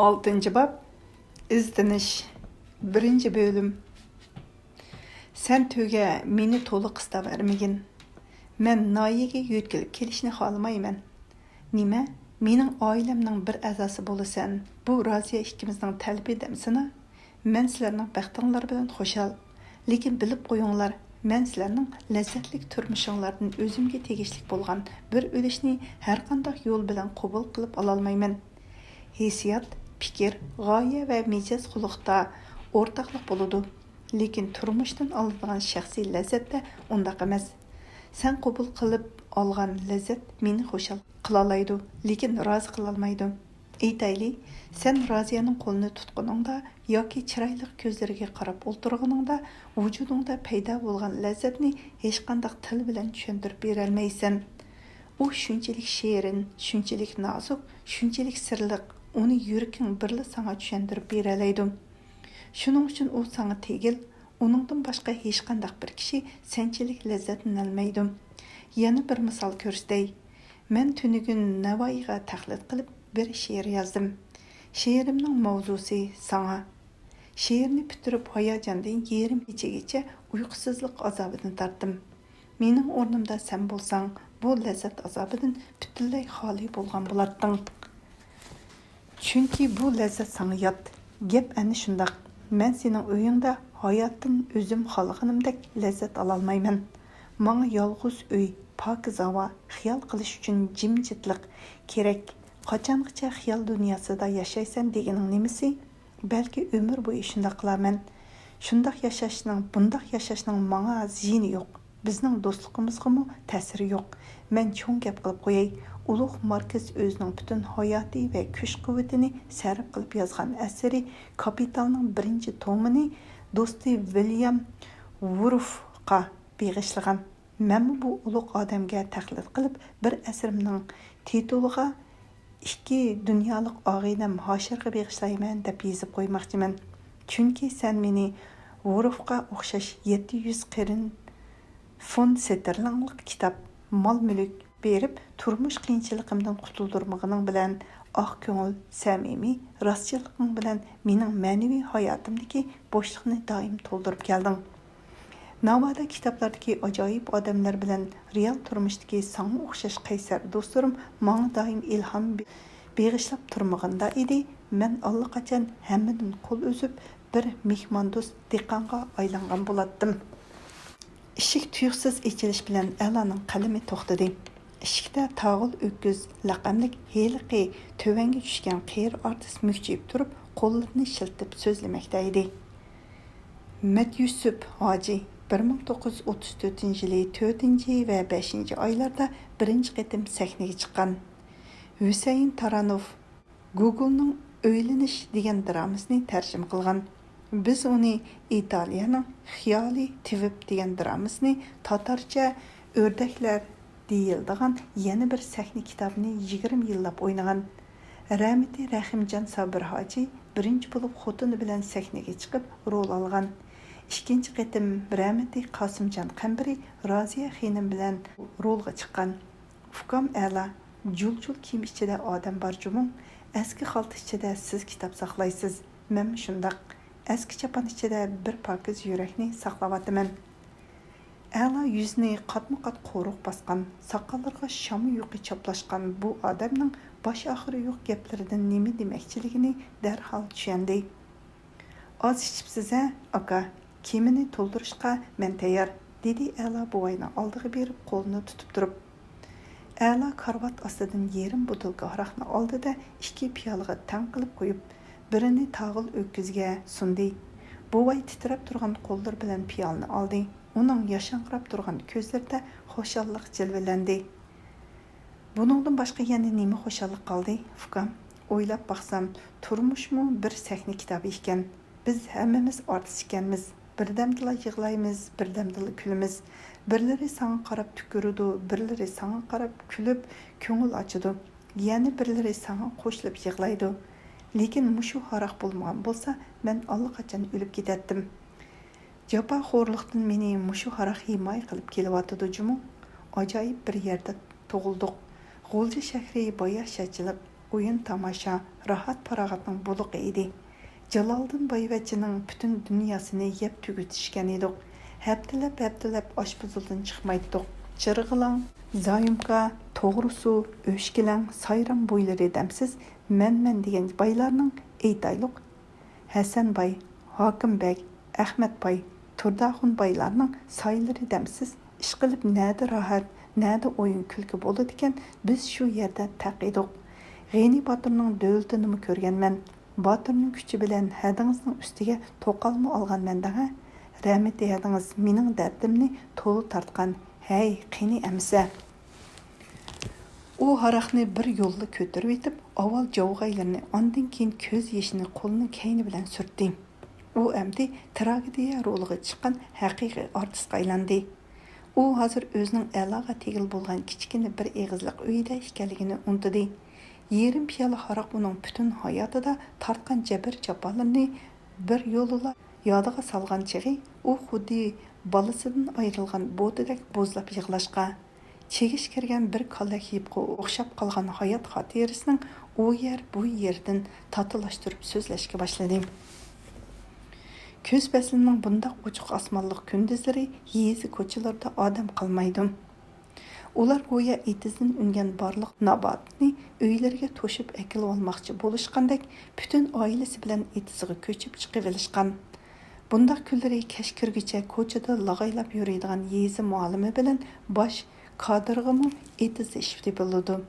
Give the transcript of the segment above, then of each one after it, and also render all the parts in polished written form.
6. bab İzdiniş 1. bölüm. Sen töge meni to'liq qistab vermegin. Men Noyaga yetkilib kelishni xohlamayman. Nima? Mening oilamning bir a'zosi bo'lasan. Bu Roziya ikkimizning talbi demsina? Men sizlarning baxtinglar bilan xushal. Lekin bilib qo'yinglar, men sizlarning lazzatli turmushinglardan o'zimga tegishli bo'lgan bir o'lishni har qanday yo'l bilan qabul qilib ola olmayman. Hissiyat, fikir, g'oya va mijoz xulqda o'rtaqlik bo'ladi. Lekin turmushdan oladigan shaxsiy lazzatda undaq emas. Sen qabul qilib olgan lazzat meni xushal qilalaydi, lekin rozi qilolmaydi. Aytayli, sen Roziyaning qo'lini tutqaningda yoki chiroyli ko'zlariga qarab o'ltirganingda vujudingda paydo bo'lgan lazzatni hech qanday til bilan tushuntirib bera olmaysan. U shunchalik shirin, shunchalik nozik, shunchalik sirliq, uni yuraking birla sana tushuntirib bera oladi. Shuning uchun u sana tegil, uningdan boshqa hech qanday bir kishi senchalik lazzatni olmaydi. Yana bir misol ko'rsatay. Men tunigun Navoiyga taqlid qilib bir she'r yozdim. She'rimning mavzusi sana. She'rni bitirib hayajondan yerim kechagacha uyqusizlik azobidan tortdim. Mening o'rnimda sen bo'lsang, bu lazzat azobidan butunlay xoli bo'lgan bo'larding. Chunki bu lazzat sana yot. Gap ana shundaq. Men sening uyingda hayotdan o'zim xohlaganimdek lazzat ola olmayman. Menga yolg'iz uy, pokiz havo, xiyol qilish uchun jimjitlik kerak. Qachongacha xiyol dunyosida yashaysan deganing nimasi? Balki umr bo'yi shunday qilaman. Shunday yashashning, bunday yashashning menga ziyni yo'q. Bizning do'stligimizga ta'siri yo'q. Men cho'ng gap qilib qo'yay. Ulug' Markes o'zining butun hayotiy va kuch-quvvatini sarf qilib yozgan asari Kapitalning 1-tomini do'sti William Wordsworthga beg'ishlagan. Men bu ulug' odamga taqlid qilib bir asrimning tituliga 2 dunyolik og'inam Hoshirga beg'ishlayman deb yozib qo'ymoqchiman. Chunki sen meni Wordsworthga o'xshash 700 qirin fond sterlinglik kitob, mol-mulk berib turmush qiyinchiligimdan qutuldirmag'aning bilan oq ko'ngil, samimiy, rostchiliging bilan mening ma'naviy hayotimdagi bo'shliqni doim to'ldirib kelding. Navoda kitoblardagi ajoyib odamlar bilan real turmushdagi sana o'xshash qaysar do'stlarim menga doim ilhom beg'ishlab turmag'anda edi. Men allaqachon hammadan qo'l uzib bir mehmondo'st dehqonga aylangan bo'lardim. Ishik tuyuqsiz ichilish bilan A'loning qalami to'xtadi. Ishikda Tog'il O'kkiz laqamlik heliqi tövanga tushgan qiyir artist mukchib turib, qo'llarini shiltib so'zlamoqda edi. Medyusuf Hoji 1934-yili 4 va 5 oylarda birinchi qatim sahnaga chiqqan. Husayn Taranov Google'ning O'ylanish degan dramasini tarjima qilgan. Biz uni Italiyaning Xiyoli Tivib degan dramasini tatarcha O'rdaklar deyildigan yana bir sahna kitobini 20 yillab o'ynagan. Rahmeti Rahimjon Sabir Hoji birinchi bo'lib xotini bilan sahnaga chiqib rol olgan. İkinci qatim Rahmeti Qosimjon Qambiri Roziya xonim bilan rolga chiqqan. Fukam a'la, jul-jul kiyim ichida odam bor jumon, eski xalta ichida siz kitob saqlaysiz. Men shundaq eski chapan ichida bir pokiz yurakni saqlayapman. A'la yuzini qatma-qat qo'ruq bosgan, soqollariga shamu yuqi choplashgan bu odamning bosh oxiri yo'q gaplaridan nima demakchiligini darhol tushundi. "Oz ichibsiz-a, aka? Kemini to'ldirishga men tayyor", dedi A'la buvayni oldiga berib qo'lini tutib turib. A'la karvat ostidan yerim butilka aroqni oldida 2 piyolaga tang qilib qo'yib, birini Tog'il O'kkizga sundi. Buvay titrab turgan qo'llar bilan piyolani oldi. Uning yashanqirab turgan ko'zlarida xushallik jilvalandi. Buningdan boshqa yana nima xushallik qoldi? Fukam, o'ylab baqsam, turmushmi bir sahna kitobi ekan. Biz hammamiz artist ekanmiz. Birdamdila yig'laymiz, birdamdila kulamiz. Birlari sana qarab tukurudi, birlari sana qarab kulib ko'ngil ochidi. Yana birlari sana qo'shilib yig'laydi. Lekin mushu haroq bo'lmagan bo'lsa, men allaqachon o'lib ketatdim. Jafoxo'rlikdan meni mushu haroq himoya qilib kelyotdi jumu. Ajoyib bir yerda tug'ildik. G'o'lja shahri boya shachilib, o'yin tomosha, rohat farog'atning bulug'i edi. Jaloliddin Boyvachchining butun dunyosini yeb tugutishgan edik. Haftalab oshpazuldan chiqmaydik. Chirg'ilang, Zayumka, to'g'ri suv, o'shkilang, sayram bo'ylari damsiz men degan baylarning aytayliq Hasanbay, Hokimbek, Ahmadbay, Turdaxun baylarning saylari damsiz ish qilib nada rohat, nada o'yin kulki bo'ladi ekan, biz shu yerda taqidiq. G'eni Botirning dövlətini ko'rganman. Botirning kuchi bilan hadingizning ustiga to'qalma olganman daha. Rahmat edingiz, mening dardimni to'li tartgan. Hey, qani amsa. U haraqni bir yo'lda ko'tarib etib, avval javg'aylarni, ondan keyin ko'z yeshini qo'lining kayni bilan surtdi. U amdi tragediya roliga chiqqan haqiqiy artistga aylandi. U hozir o'zining a'loga tegil bo'lgan kichkina bir egizliq uyida ekanligini unutdi. Yerim piyola haraq uning butun hayotida tortgan jabr jafolarni bir yo'lila yodiga solgan chig'i, u xuddi bolasidan ayrilgan bo'didek bo'zlab yig'lashqa, chegish kirgan bir kallak yibqa o'xshab qolgan hayot xotirasining u yer bu yerdan tatilashtirib so'zlashga boshladi. Көз пәсілінің бұндақ uçuq asmanlıq күндізлері езі көчелерді адам қалмайды. Ular goya etizden üngen barlıq nabatını öylерге toşup ekil olmaqçı bolışqandek bütün ailesi bilen etizgi köçüp çıqıvelişqan. Bundaq külleri keşkirgiçe koçada lağaylap yürüydiğen yezi mualimi bilen baş kadırgımı etiz işfti buludu.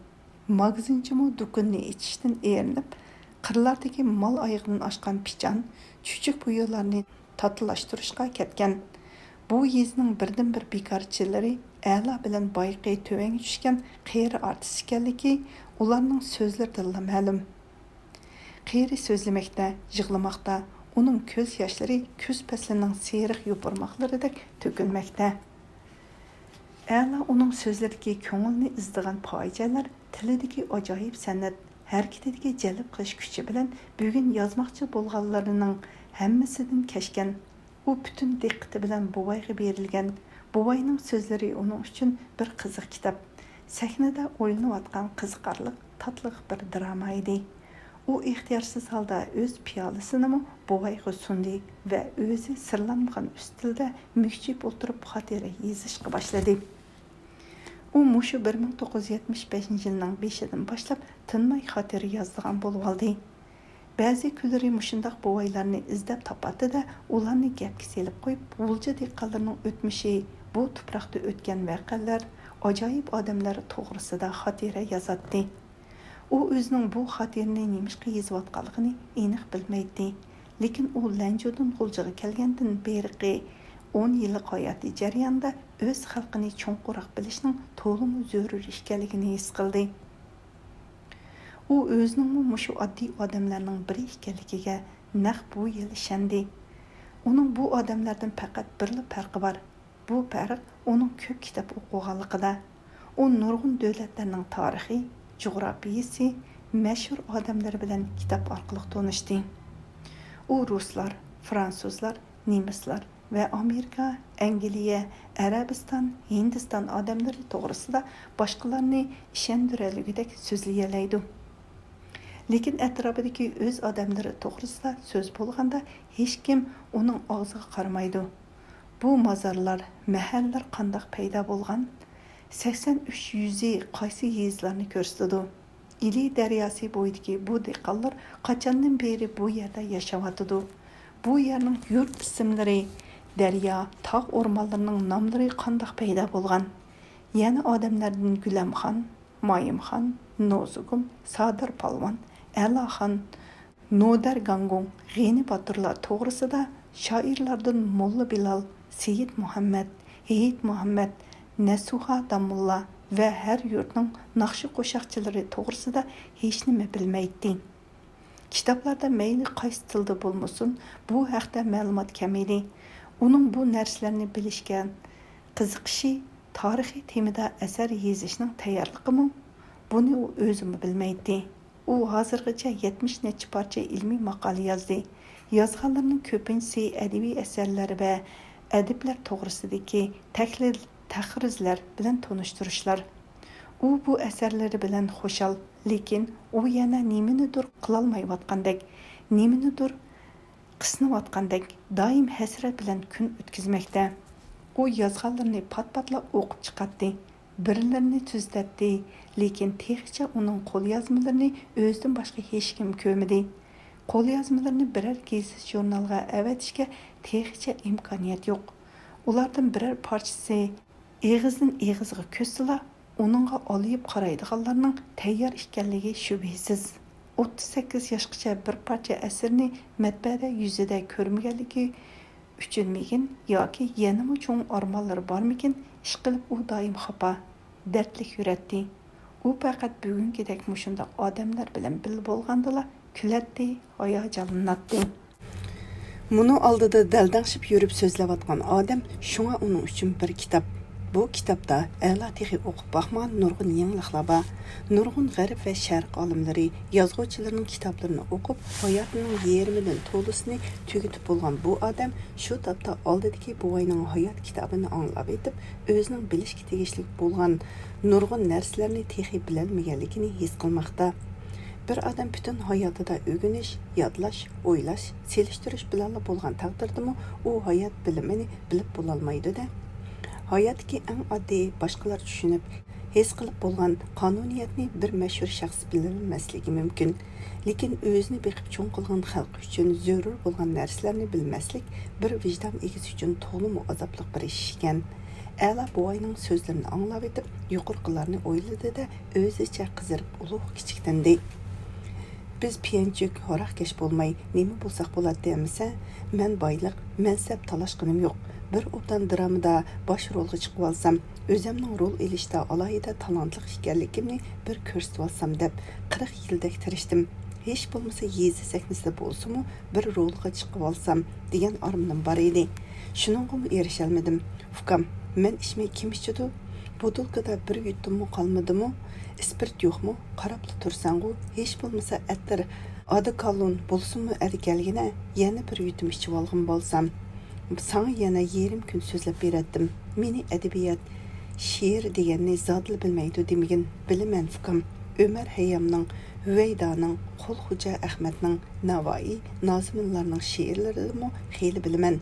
Magazincimi dukunni içişten erinip, qırlardaki mal ayığının aşqan piçan, küçük buyularını tatılaştırışqa ketken. Bu yezinin birden bir bekarçıları a'la bilan bayqi tövenge tushgan qeyri artist ekanligi ularning so'zlaridan ma'lum. Qeyri so'zlamoqda, yig'lamoqda, uning ko'z yoshlari kuz faslining seriq yopirmoqlaridek to'kilmoqda. A'la uning so'zlaridagi ko'ngilni izdigan poychalar, tilidagi ajoyib san'at, harakatidagi jalb qilish kuchi bilan bugun yozmoqchi bo'lganlarining hammasidan kashgan. U butun diqqati bilan buvayga berilgan. Buvayning so'zlari uning uchun bir qiziq kitob. Sahnada o'ylanayotgan qiziqarli, tatliq bir drama edi. U ixtiyorsiz holda o'z piyolasini buvayga sundi va o'zi sirlanmagan ustilda mukchib o'tirib xotira yozishga boshladi. U mushu 1975-yilning 5-idan boshlab tinmay xotira yozdigan bo'lib oldi. Ba'zi kunlari mushundaq buvaylarni izlab topadi-da, ularni gapga selib qo'yib, G'ulja dehqonlarining o'tmishi, bu tuproqda o'tgan voqealar, ajoyib odamlar to'g'risida xotira yozadi. U o'zining bu xotirani nemishqa yozayotganligini aniq bilmaydi. Lekin u Lanjodan G'uljaga kelgandan beri 10 yillik hayoti jarayonida o'z xalqini cho'nqurroq bilishning to'liq zarur ekanligini his qildi. U o'zining mushu oddiy odamlarning biri ekanligiga naq bu yil ishondi. Uning bu odamlardan faqat birli farqi bor. Bu farq uning ko'p kitob o'qiganligida. U nurg'un davlatlarning tarixi, jug'rafiyasi, mashhur odamlar bilan kitob orqali tanishdi. U ruslar, fransuzlar, nemislar va Amerika, Angliya, Arabiston, Hindiston odamlari to'g'risida boshqalarni ishontiradigan so'zlayalaydi. Lekin atrofidagi o'z odamlari to'g'risida so'z bo'lganda hech kim uning og'ziga qaramaydi. Bu mozorlar, mahallar qandoq paydo bo'lgan? 83 yuzi qaysi yezlarni ko'rsatadi? Ili daryosi bo'yidagi bu dehqonlar qachondan beri bu yerda yashayotdi? Bu yerning yurt ismlari, daryo, tog' o'rmonlarining nomlari qandoq paydo bo'lgan? Yana odamlardan Gulamxon, Moyimxon, Nozugum, Sadir Palvon, Alaxon, Nodar Gangung, G'eni Botirlar to'g'risida shoirlardan Molla Bilal, Seyid Muhammad, Heyit Muhammad, Nasuha Damulla va har yurtning naqshi qo'shoqchilari to'g'risida hech nima bilmaydi. Kitoblarda mayli qaysi tilda bo'lmasin, bu haqda ma'lumot kam edi. Uning bu narsalarni bilishga qiziqishi tarixiy temada asar yozishning tayyorligimi? Buni u o'zimi bilmaydi. U hozirgacha 70 necha parcha ilmiy maqola yozdi. Yozganlarning ko'pinchisi adabiy asarlar va adiblar to'g'risidagi tahlil, tahrizlar bilan tanishtirishlar. U bu əsərləri bilan xoşal, lekin u yana nimanidir qilolmayotgandek, nimanidir qisnayotgandek doim hasrat bilan kun o'tkazmoqda. U yozganlarini pat-patla o'qib chiqatdi, birlarini tuzlatdi, lekin texicha uning qo'lyozmalarini o'zidan boshqa hech kim ko'rmadi. Qo'lyozmalarini biror gazet jurnalga avatishga texicha imkoniyat yo'q. Ulardan biror parchasi eg'izdan eg'izga ko'sila, uningga olib qaraydiganlarning tayyor ekanligi shubhasiz. 38 yoshgacha bir parcha asarni matbaada yuzida ko'rmaganligi uchunmikin yoki yanama cho'ng armonlari bormikin, ish qilib u doim xafa, dardlik yuratdi. U faqat bugungidek mushunda odamlar bilan bil bo'lgandala kulatdi, hayajonlanatdi. Muni oldida daldangshib yurib so'zlayotgan odam shunga uning uchun bir kitob. Bu kitobda a'lo texi o'qib baxman nurg'un yangiliklar bor. Nurg'un g'arb va sharq olimlari, yozuvchilarining kitoblarini o'qib, hayotining yarmidan to'lisini tugatib bo'lgan bu odam shu topda oldidagi buvayning hayot kitobini anglab etib, o'zining bilishga tegishli bo'lgan nurg'un narsalarni texi bilolmaganligini his qilmoqda. Bir odam butun hayotida o'rganish, yodlash, o'ylash, selishtirish bilan bo'lgan taqdirdami, u hayot bilimini bilib bo'lolmaydi-da. Hayotdagi eng oddiy, boshqalar tushunib, his qilib bo'lgan qonuniyatni bir mashhur shaxs bilolmasligi mumkin. Lekin o'zini beqib cho'ng qilgan xalq uchun zarur bo'lgan narsalarni bilmaslik bir vijdon egasi uchun to'liq azobli bir ish ekan. A'la buvayning so'zlarini anglab etib, yuqorqilarni o'yladi-da, o'zicha qizirib ulug' kichikdandi. Biz piyanchuk, ho'raqkesh bo'lmay, nima bo'lsak bo'ladi demasa, men boyliq, mansab talashqinim yo'q. Bir obdan dramada bosh rolga chiqib olsam, o'zimning rol elishda alohida talantli ekanligimni bir ko'rsatib olsam deb 40 yildek tirishdim. Hech bo'lmasa yezi sahnasida bo'lsa-mu bir rolga chiqib olsam degan armonim bor edi. Shuningga erisha olmadim. Ukam, men ishmay kim ichidi? Butulkada bir yutdimmi qolmadimi? Ispirt yo'qmi? Qarabli tursangu, hech bo'lmasa attir odikalon bo'lsinmi adikalgina yana bir yutum ichib olgan bo'lsam, sana yana yerim kun so'zlab beratdim. Meni adabiyot, she'r deganni zodli bilmaydi demagin, bilaman ukam. Ömer Hayyamning, Hüveydaning, Qo'lxo'ja Ahmadning, Navoiy, Nozimlarning she'rlarini xeyli bilaman.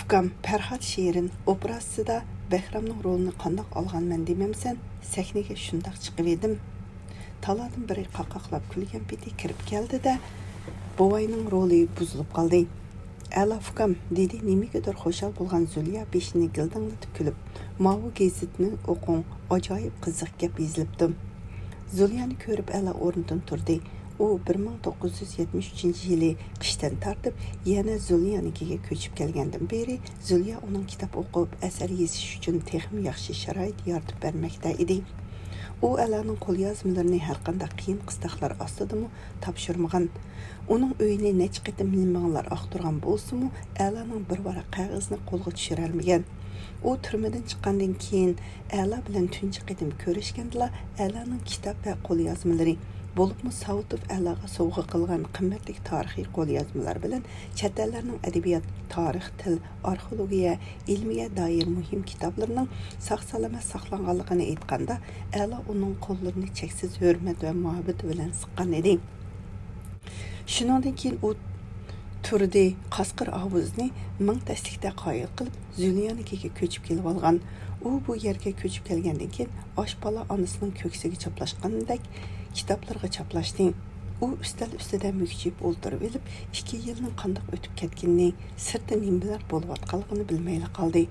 Ukam, Farhod she'rin operasida Behramning rolini qandoq olganman demamsan, sahnaga shundoq chiqib edim. Taladan biri qaqaqlab kulgan peti kirib keldi-da, buvayning roli buzilib qoldi. A'la ukam, dedi nimagadir xo'shal bo'lgan Zulya beshini gildanglatib kulib, "Mavu gazetni o'qing, ajoyib qiziq gap yozilibdi." Zulyani ko'rib A'la o'rnidan turdi. U 1973-yili qishdan tortib yana Zulyanikiga ko'chib kelgandan beri Zulya uning kitob o'qib, asar yozish uchun texnik yaxshi sharoit yaratib bermoqda edi. U A'laning qo'lyozmalarini har qanday qiyin qistoqlar ostidami topshirmagan. Uning uyini necha qitim milmonlar oqtirgan bo'lsa-mu, A'laning bir varaq qog'ozni qo'lga tushira olmagan. U turmadan chiqqandan keyin A'la bilan tunji qitim ko'rishganda A'laning kitob va qo'lyozmalari bo'libmi Savutov A'laga sovg'a qilgan qimmatli tarixiy qo'lyozmalar bilan chet ellarning adabiyot, tarix, til, arxeologiya, ilmiga doir muhim kitoblarning sog'-salomat saqlanganligini aytganda, A'la uning qo'llarini cheksiz hurmat va muhabbat bilan siqqan edi. Shundan keyin u turdi qasqir ovozni ming taslikda qoyil qilib Zulyanikiga ko'chib kelib olgan. U bu yerga ko'chib kelgandan keyin oshpala onasining ko'ksiga chaplashgandek kitoblarga chaplashdi. U ustal ustida mukchib o'ltirib olib, 2 yilning qandoq o'tib ketganini, sirda nimalar bo'layotganligini bilmay qoldi.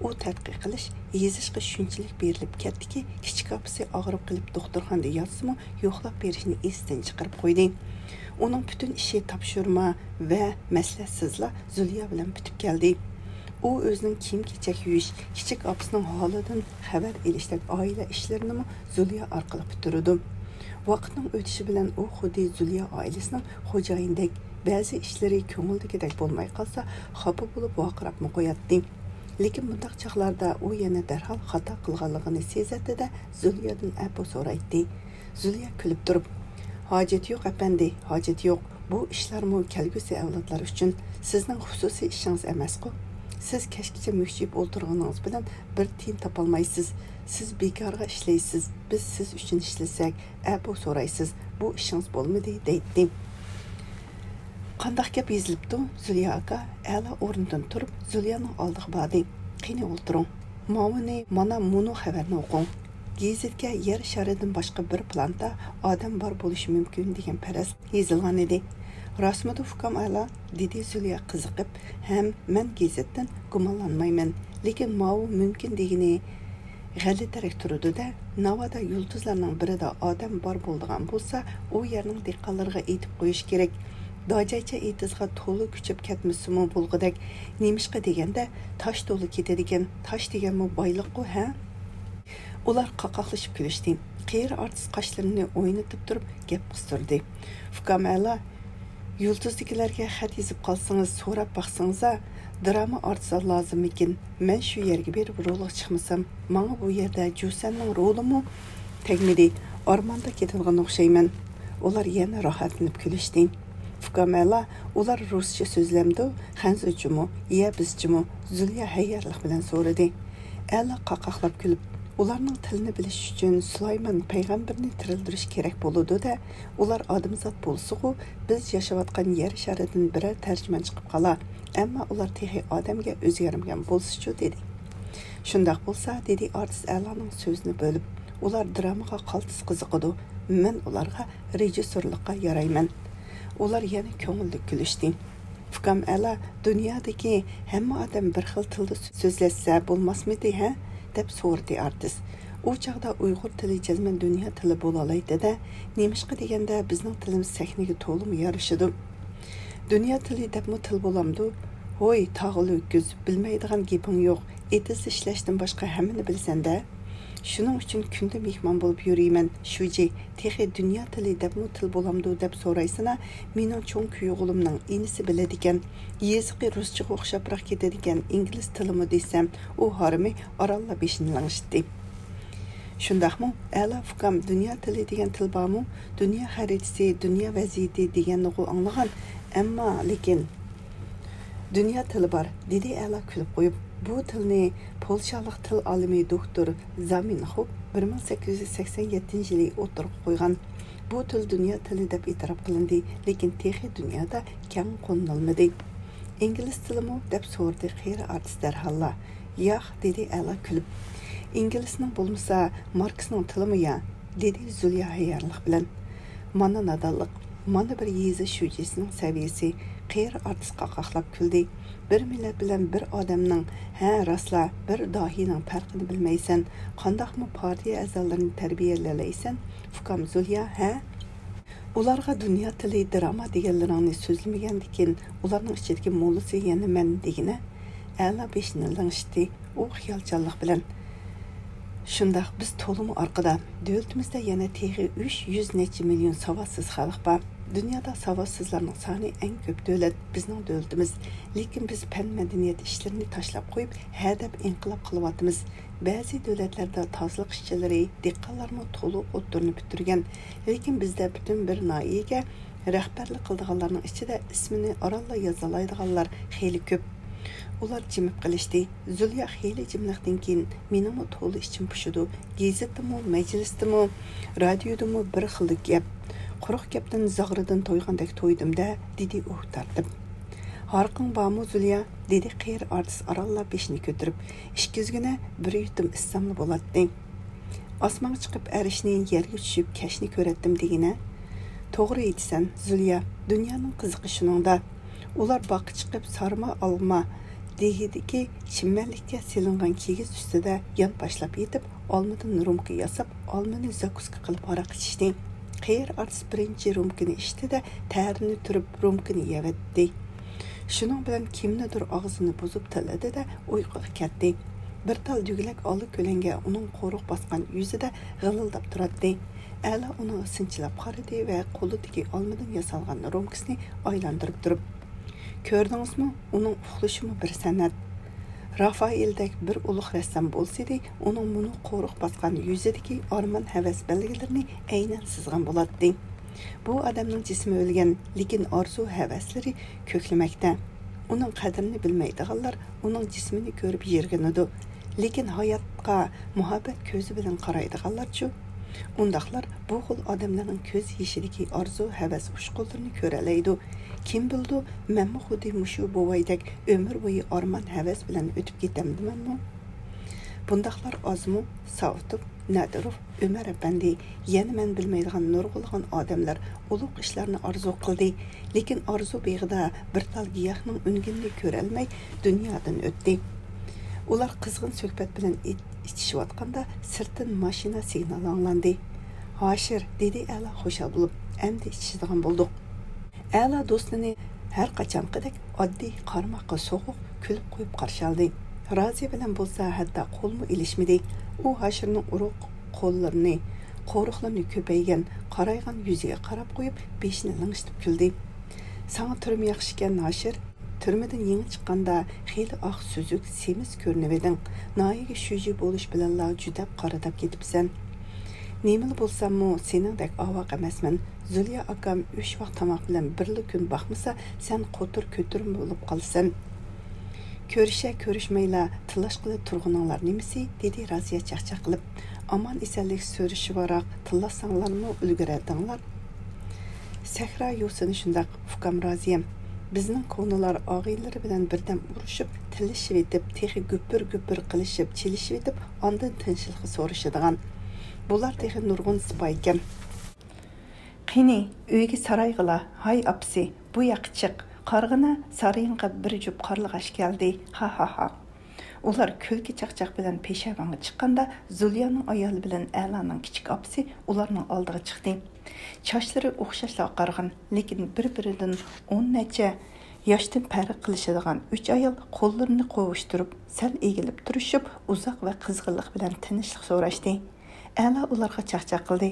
U tadqiq qilish, yezishga shunchalik berilib ketdiki, kichik opasi og'rib qilib doktorxonada yotsimi, yo'qlab berishni esdan chiqarib qo'ydi. Uning butun ishi topshirma va maslahatsizlar Zulya bilan bitib keldi. U o'zining kiyim-kechak yuvish, kichik opasining holidan xabar olishdak oila ishlarini Zulya orqali bitirdi. Vaqtning o'tishi bilan u xuddi Zulya oilasining xo'jayindek, ba'zi ishlari ko'ngildagidek bo'lmay qolsa, xafa bo'lib vaqirabmi qo'yatdi. Lekin bunday chaqlarda u yana darhol xato qilganligini sezadi-da, Zulyadan afv so'raydi. Zulya kulib turib, "Hojat yo'q apandi, hojat yo'q. Bu ishlarmi kelgusi avlodlar uchun sizning xususiy ishingiz emas-ku. Siz kechgacha mükchiyib o'tirganingiz bilan bir tiyin topolmaysiz. Siz bekorga ishlaysiz. Biz siz uchun ishlasak, bu so'raysiz. Bu ishingiz bo'lmadi deydi. Qandaq gap yezilibdi? Zulya aka a'la o'rnidan turib, Zulyaning oldiga bordi. Qani o'tiring. Mana munu xabarni o'qing. Gazetga yer sharidan boshqa bir planda odam bor bo'lishi mumkin degan faraz yozilgan edi. Rasmida hukam ala dedi Zulya qiziqib, ham men gazetdan gumonlanmayman, lekin ma'u mumkin degani g'alatiroq turadi-da. Navoda yulduzlarning birida odam bor bo'lgan bo'lsa, u yerning dehqonlarga aytib qo'yish kerak. Dajaycha etizga to'li kuchib ketmasimi bo'lg'idak. Nemishqa deganda tosh to'li ketadigan, tosh deganmi boyliq-ku, ha? Ular qaqaqlashib kulishdi. Qiyir artist qoshlarini o'ynatib turib gap qistirdi. Fukamala, yulduzdagilarga xat yozib qolsangiz, so'rab baqsangiz, drama artist lozim ekan. Men shu yerga berib rolga chiqmasam, menga bu yerda Jusanning rolimi tegmidi. Ormonda ketadigan o'xshayman. Ular yana rohatlanib kulishdi. Fukamala, ular ruscha so'zlamdi, xanzuchimi, bizchimi? Zulya hayyorlik bilan so'radi. Ala qaqaqlab kulib, ularning tilini bilish uchun Sulaymon payg'ambarni tirildirish kerak bo'ladi-da, ular odamzod bo'lsa-ku, biz yashayotgan yer sharidan biror tarjimon chiqib qolar, ammo ular texi odamga o'zgarmagan bo'lsa-chu dedi. Shundoq bo'lsa, dedi artist Alaning so'zini bo'lib, ular dramaga qaltis qiziqadi. Men ularga rejissyorlikqa yarayman. Ular yana ko'ngilli kulishdi. Fukam Ala, dunyodagi hamma odam bir xil tilda so'zlashsa bo'lmasmidi, ha? deb so'radi artist. U chaqda Uyg'ur tili jazman dunyo tili bo'la oladi-da, nemishqa deganda bizning tilimiz sahnaga to'liq yarashadi. Dunyo tili debmi til bo'lamdi? Hoy, tog'li o'kkiz, bilmaydigan gaping yo'q. Etiz ishlashdan boshqa hammani bilsan-da. Shuning uchun kunda mehmon bo'lib yurayman. Shuji, texi dunyo tili debmi til bo'lamdi deb so'raysana, mening cho'ng kuyug'limning inisi biladigan, yeziqi ruschaga o'xshabroq ketadigan ingliz tilimi desam, u harimi oralla beshini langishdi. Shundaqmi? Ala fukam dunyo tili degan til bormi? Dunyo xaritasi, dunyo vaziyati deganni anglagan, ammo lekin dunyo tili bor, dedi Ala kulib qo'yib. Bu tilni Polshalik til olimi doktor Zaminxov 1887-yili o'tirib qo'ygan. Bu til dunyo tili deb e'tirof qilindi, lekin texi dunyoda keng qo'llanilmadi. Ingliz tilimi deb so'radi qiyri artist darhalla. Yo'q, dedi Ala kulib. Inglizning bo'lmasa, Marksning tilimi ya, dedi Zulya hayyorlik bilan. Mana nadonlik, mana bir yezi shujisining saviyasi. Qiyri artist qaqaqlab kuldi. Bir millat bilan bir odamning, ha rostla, bir dohining farqini bilmaysan, qandoqmi partiya a'zolarini tarbiyalaysan? Fukam Zulya, ha? Ularga dunyo tili, drama deganlaringni so'zlamagandikin, ularning ichidagi mo'lisi yana men degina. Ala beshini langishdi, u xiyolchanlik bilan. Shundaq biz to'limi orqada, davlatimizda yana teg'i 300 necha million savodsiz xalq bor. Dünyada savadsızlarning soni eng ko'p davlat bizning davlatimiz. Lekin biz fan madaniyat ishlarini tashlab qo'yib, hadab inqilob qilyapmiz. Ba'zi davlatlarda tozliq ishchilari, dehqonlarni to'liq o'ttirni bitirgan. Lekin bizda butun bir noiyaga rahbarlik qildiganlarning ichida ismini oralla yoza oladiganlar xeyli ko'p. Ular jimib qilishdi. Zulya xeyli jimliqdan keyin menimi to'li ichim pushidi. Gazetdimi, majlisdimi, radiodami bir xil gap. Quruq gapdan zag'ridan to'ygandek to'ydim-da, dedi u tartib. Harqing bormi Zulya, dedi qiyr artist oralla beshini ko'tarib. Ishkizgina bir yutum issamli bo'ladi. Osmonga chiqib arishni yerga tushib kashni ko'ratdim degina. To'g'ri aytsan, Zulya, dunyoning qiziqi shuningda. Ular boqqa chiqib sarma olma deyidiki, chimmanlikka silingan kigiz ustida yon boshlab yetib, olmadan rumka yasab, olmani zakuska qilib aroq ichishdi. Qiyr artist birinchi rumkini ichdi-da, tarini turib rumkini yevatdi. Shuning bilan kimnidir og'zini buzib tiladi-da, uyquga ketdi. Bir tal duglak olib ko'langa uning qo'ruq bosgan yuzida g'ilildab turadi. Ala uni sinchilab qaradi va qo'lidagi olmadan yasalgan rumkasini aylantirib turib, ko'rdingizmi, uning uxlashimi bir san'at. Rafaeldek bir ulug' rassom bo'lsa-da, uning buni qo'ruq bosgan yuzidagi armon havas belgilarini aynan sızgan bo'ladi. Bu odamning jismi o'lgan, lekin orzu havaslari ko'klamoqda. Uning qadrini bilmaydiganlar uning jismini ko'rib yerginidi. Lekin hayotga muhabbat ko'zi bilan qaraydiganlar-chu, undaqlar bu xil odamlarning ko'z yeshidagi orzu, havas, ushqunlarni ko'ralaydi. Kim bildi, menmi xuddi mushu bo'vaydek umr bo'yi armon havas bilan o'tib ketamdimanmi? Bundaqlar ozmu, Savtib, Nadirov, Ömer Efendi, yana men bilmaydigan nurg'ulg'an odamlar ulug' ishlarni orzu qildi, lekin orzu beg'ida bir tal giyohning unganini ko'rolmay dunyodan o'tdi. Ular qizg'in suhbat bilan ichishayotganda sirtdan mashina signali anglandi. "Hoshir", dedi Ala xushal bo'lib, "Endi ichishadigan bo'ldik." Ala do'stini har qachonqidek oddiy qarmoqqa so'g'ib kulib qo'yib qarshi oldi. Raziya bilan bo'lsa hatto qo'lmi ilishmidi. U Hoshirning uruq qo'llarini, qo'riqlarini ko'paygan, qaraygan yuziga qarab qo'yib, beshini lang'ishtirib kuldi. "Sana turma yaxshi ekan, Hoshir. Turmadan yangi chiqqanda xeyli oq suzuk, semiz ko'rinib eding. Noyaga shuji bo'lish bilanla judab qaradab ketibsan. Nemili bo'lsammi, seningdek avoq emasman. Zulya akam 3 vaqt tomoq bilan birli kun baxmasa, sen qo'tir ko'tirim bo'lib qolsan. Ko'rishmayla tillashqili turg'uninglar nimasi?" dedi Raziya chaqchaq qilib. "Aman esenlik so'rashibroq tillasanglarmi ulguradinglar?" Sahra yosini shundaq, "Ukam Raziyam, bizning ko'ngillar og'ilari bilan birdan urushib, tilishib etib, texi güpür qilishib, chilishib etib, ondan tinchlikni so'rashadigan. Bular texi nurg'un sipoy ekan. Qini, uyga saroyg'ila, hay apsi, bu yoqqa chiq. Qarg'ina sarayinga bir jup qarlig'ash keldi. Ha ha ha." Ular kulki chaqchaq bilan peshavonga chiqqanda Zulyaning ayoli bilan Alaning kichik apsi ularning oldiga chiqdi. Chochlari o'xshashla qarg'in, lekin bir-biridan 10 necha yoshdan farq qilishadigan 3 ayol qo'llarini qovushtirib, sal egilib turishib, uzoq va qizg'inlik bilan tinchlik so'rashdi. Ala ularga chaqchaq qildi.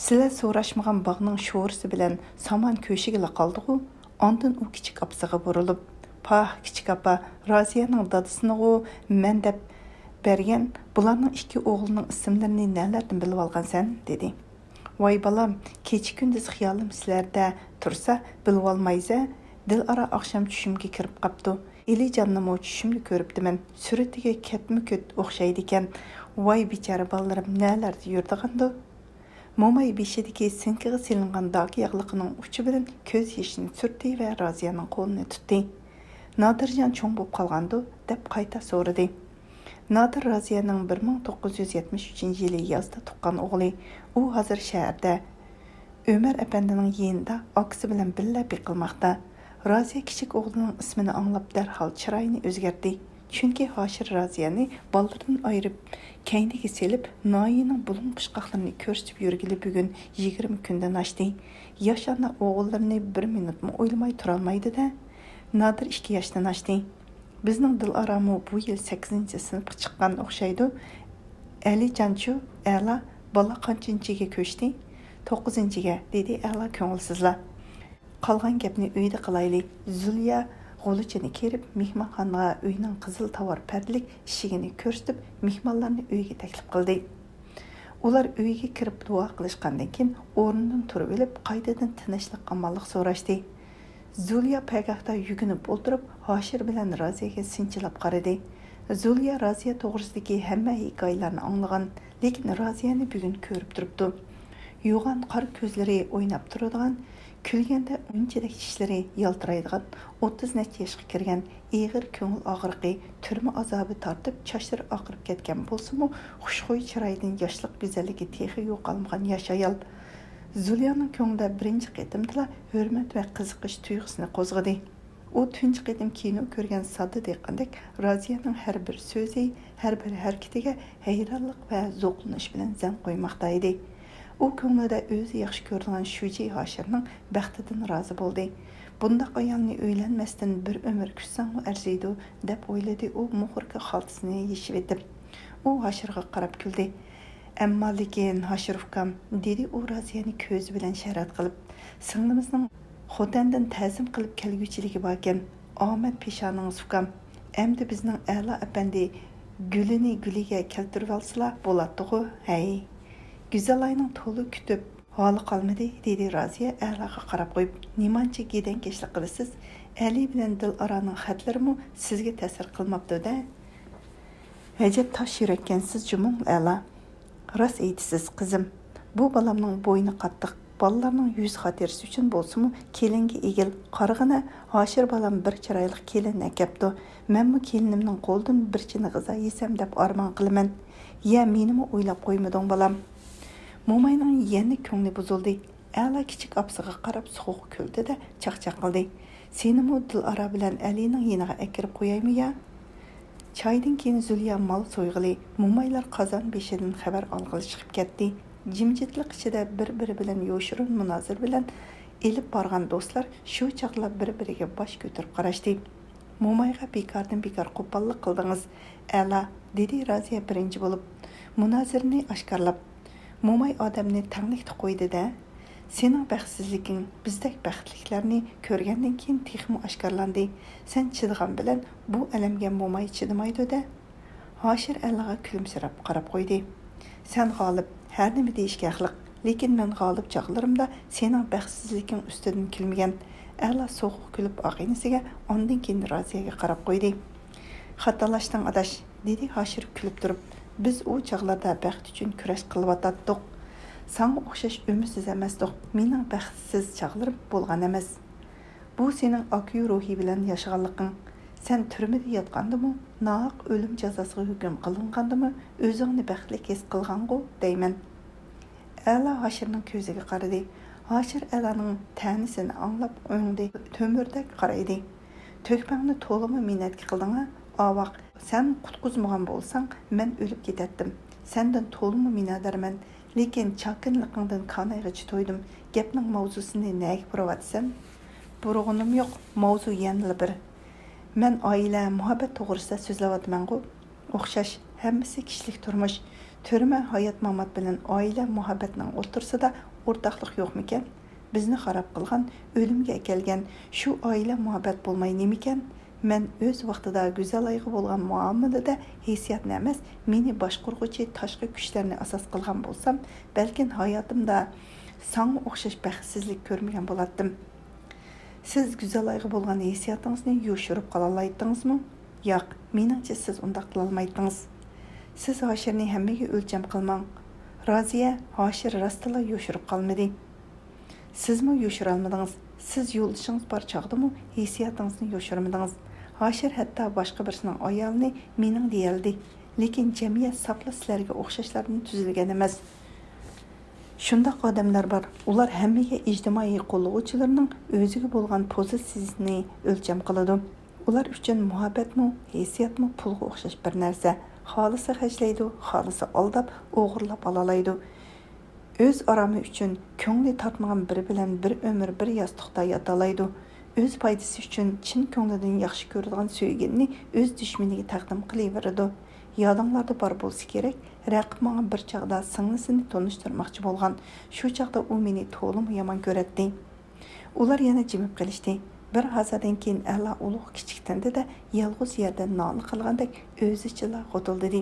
"Sizlar so'rashmagan bog'ning sho'risi bilan saman ko'shiga qoldi-ku." Ondan u kichik apsiga burilib, "Pah, kichik apa, Raziyaning dadasini-ku men deb bergan, bularning ikki o'g'lining ismlarini nelardan bilib olgansan?" dedi. "Voy balam, kecha kunduz xiyolim sizlarda tursa, bilib olmaysa, Dilara oqshom tushimga kirib qapti. Ilijanni tushimni ko'ribdiman. Suratiga ketma-ket o'xshaydi ekan. Voy bechora bolalarim, nelarda yurdigandi?" Mo'may beshidagi sinkiga silingan dagi yog'liqining uchi bilan ko'z yoshini surtdi va Raziyaning qo'lini tutdi. "Nodirjon cho'ng bo'lib qolgandi?" deb qayta so'radi. Nodir Raziyaning 1973-yili yozda tuqqan o'g'li. U hozir shaharda Ömer Efendining yeyinida akasi bilan birga biqilmoqda. Raziya kichik o'g'lining ismini anglab darhol chiroyini o'zgartdi. Chunki Hoshir Raziyani ballardan ayirib, kayniga selib, Noyining bulun pushqoqlarini ko'rsatib yurgili bugun 20 kundan oshdi. Yosh ona o'g'illarini 1 minutmi o'ylamay turolmaydi-da. Nodir 2 yoshdan oshdi. Bizning Dilaramo bu yil 8-sinfga chiqqan o'xshaydi. Alijanchu, Ala bola qanchinchiga ko'chdi? 9-ga, dedi Ala ko'ngilsizla. Qolgan gapni uyda qilayli. Zulya g'olichini kerib, mehmonxonaga uyning qizil tovar pardalik eshigini ko'rsatib, mehmonlarni uyga taklif qildi. Ular uyga kirib duo qilishgandan keyin o'rnidan turib olib, qaytadan tinchlik amonlik so'rashdi. Zulya paygohda yuginib o'tirib, Hoshir bilan Raziyaga sinchilab qaradi. Zulya Raziya to'g'risidagi hamma hikoyalarni anglagan, lekin Raziyani bugun ko'rib turibdi. Yo'g'on qor ko'zlari o'ynab turadigan, kulganda unchalik tishlari yaltiraydigan, 30 necha yoshga kirgan, ig'ir ko'ngil og'riqi, turma azobi tortib, chochlari oqirib ketgan bo'lsa-mu, xushxo'y chiroydan yoshlik go'zalligi texi yo'qolmagan yosh ayol. Zulyaning ko'nglida birinchi qitimda hurmat va qiziqish tuyg'usini qo'zg'adi. U tunji qitim kino ko'rgan sodda deqqandek Raziyaning har bir so'zi, har bir harakatiga hayronlik va zavqlanish bilan zan qo'ymoqda edi. U ko'nglida o'zi yaxshi ko'rgan Shuji Hoshirning baxtidan rozi bo'ldi. Bundaq ayolni uylanmasdan bir umr kutsanmi arziydi deb o'yladi u muhurga xaltasini yechib etib. U Hoshirga qarab kuldi. "Ammo lekin Hoshir ukam", dedi u Raziyani ko'z bilan sharat qilib, "Singlimizning xotandan ta'zim qilib kelguchiligi bor ekan. Omad peshoningiz ukam. Endi bizning Ala apandi gulini guliga keltirib olsalar bo'ladi-ku, hey." Güzel ayning to'li kutib, Hali qalmadı, dedi Raziya Əlaga qarab qoyub. Nimancha gedenkeşlik qilasiz? Əli bilan Diloraning xatlarimi sizga ta'sir qilmabdi-da? Ajab tosh yurakkansiz jumung Əla. Ras aytisiz, qizim. Bu balamning bo'yni qattiq. Balalarning yuz xotirasi uchun bo'lsa-mu, kelinga egil. Qarag'ana, Hoshir balam bir chiroyli kelin akapdi. Menmi kelinimning qo'ldan bir chini g'izo yesam deb armon qilaman. Ya menimi o'ylab qo'ymading balam? Mo'mayning yana ko'ngli buzildi. Ala kichik opsiga qarab so'q kuldi-da, chaqchaq qildi. Senimi Dilora bilan Alining yeniga akirib qo'yaymi ya? Çaydan keyin Zulya mal so'yg'ili, mo'maylar qozon beshidan xabar olg'ili chiqib ketdi. Jimjitlik ichida bir-biri bilan yo'shirin munozir bilan elib borgan do'stlar shu chaqlab bir-biriga bosh ko'tarib qarashdi. Mo'mayga bekordan-bekor qo'pollik qildingiz, Ala, dedi Raziya birinchi bo'lib. Munozirni oshkorlab, Mo'may odamni tanglikda qo'ydi-da. Sening baxtsizliging bizdek baxtliklarni ko'rgandan keyin texmi oshkorlandi. Sen chidigan bilan bu alamga Mo'may chidamaydi-da. Hoshir Alaga kulimsirab qarab qo'ydi. Sen g'olib, har nima deyishga haqliq, lekin men g'olib chaqlarimda sening baxtsizliging ustidan kulmagan. Ala so'q kulib og'inisiga, ondan keyin Raziyaga qarab qo'ydi. Xatolashding adash, dedi Hoshir kulib turib. Biz u chaqlarda baxt uchun kurash qilyotdik. Sana o'xshash umidsiz emasdik. Mening baxtsiz chaqlarim bo'lgan emas. Bu sening akiyu ruhi bilan yashaganliging. Sen turmada yotgandimi, naq o'lim jazosiga hukm qilingandimi, o'zingni baxtli his qilgan-ku deyman. Ala Hoshirning ko'ziga qaradi. Hoshir Alaning ta'nisini anglab o'ngdi, to'mirdek qaraydi. To'kpangni to'limi minnatga qilding-a? Avaq, sen qutquzmagan bo'lsang, men o'lib ketatdim. Sendan to'limi minnatdarman. Lekin chaqinliqingdan qanaygacha to'ydim. Gapning mavzusini nega buravatsan? Burug'unim yo'q, mavzu yanada bir. Men oila, muhabbat to'g'risida so'zlayotman-ku. O'xshash, hammasi kishilik turmush. Turma hayot mamat bilan oila muhabbatning o'rtasida o'rtoqlik yo'qmikan? Bizni xarob qilgan, o'limga kelgan shu oila muhabbat bo'lmay nemikan? Men o'z vaqtida go'zalligiga bo'lgan muomalada hissiyatni emas, meni boshqaruvchi tashqi kuchlarni asos qilgan bo'lsam, balkim hayotimda sanga o'xshash baxtsizlik ko'rmagan bo'lardim. Siz go'zalligiga bo'lgan hissiyatingizni yo'shirib qola oladingizmi? Yo'q, meningcha siz undaq qila olmaydingiz. Siz Hoshirni hammaga o'lcham qilmang. Raziya Hoshir rostla yo'shirib qolmadi. Sizmi yo'shira olmadingiz? Siz yo'ldishingiz bor chog'dimi hissiyatingizni yo'shirmadingiz. Hoshir hatto boshqa birisining ayolini mening deyildi. Lekin jamiyat safla sizlarga o'xshashlardan tuzilgan emas. Shundaq odamlar bor. Ular hammaga ijtimoiy qo'llovchilarning o'ziga bo'lgan pozitsiyasini o'lcham qiladi. Ular uchun muhabbatmi, hissiyatmi pulga o'xshash bir narsa. Xolisi xajlaydi, xolisi aldab, o'g'irlab olalaydi. Öz aramı uchun ko'ngli tortmagan biri bilan bir umr bir yostiqda yotalaydi. Öz foydasi uchun chin ko'nglidan yaxshi ko'radigan sevgini o'z dushmaniga taqdim qilaveradi. Yodinglarda bor bo'lsa kerak, raqib menga bir chaqda singlisini tanishtirmoqchi bo'lgan. Shu chaqda u meni to'lim yomon ko'ratdi. Ular yana jimib qilishdi. Bir hazadan keyin Alla ulug' kichiktanda yolg'iz yerda non qilgandek o'zichila qo'tildi.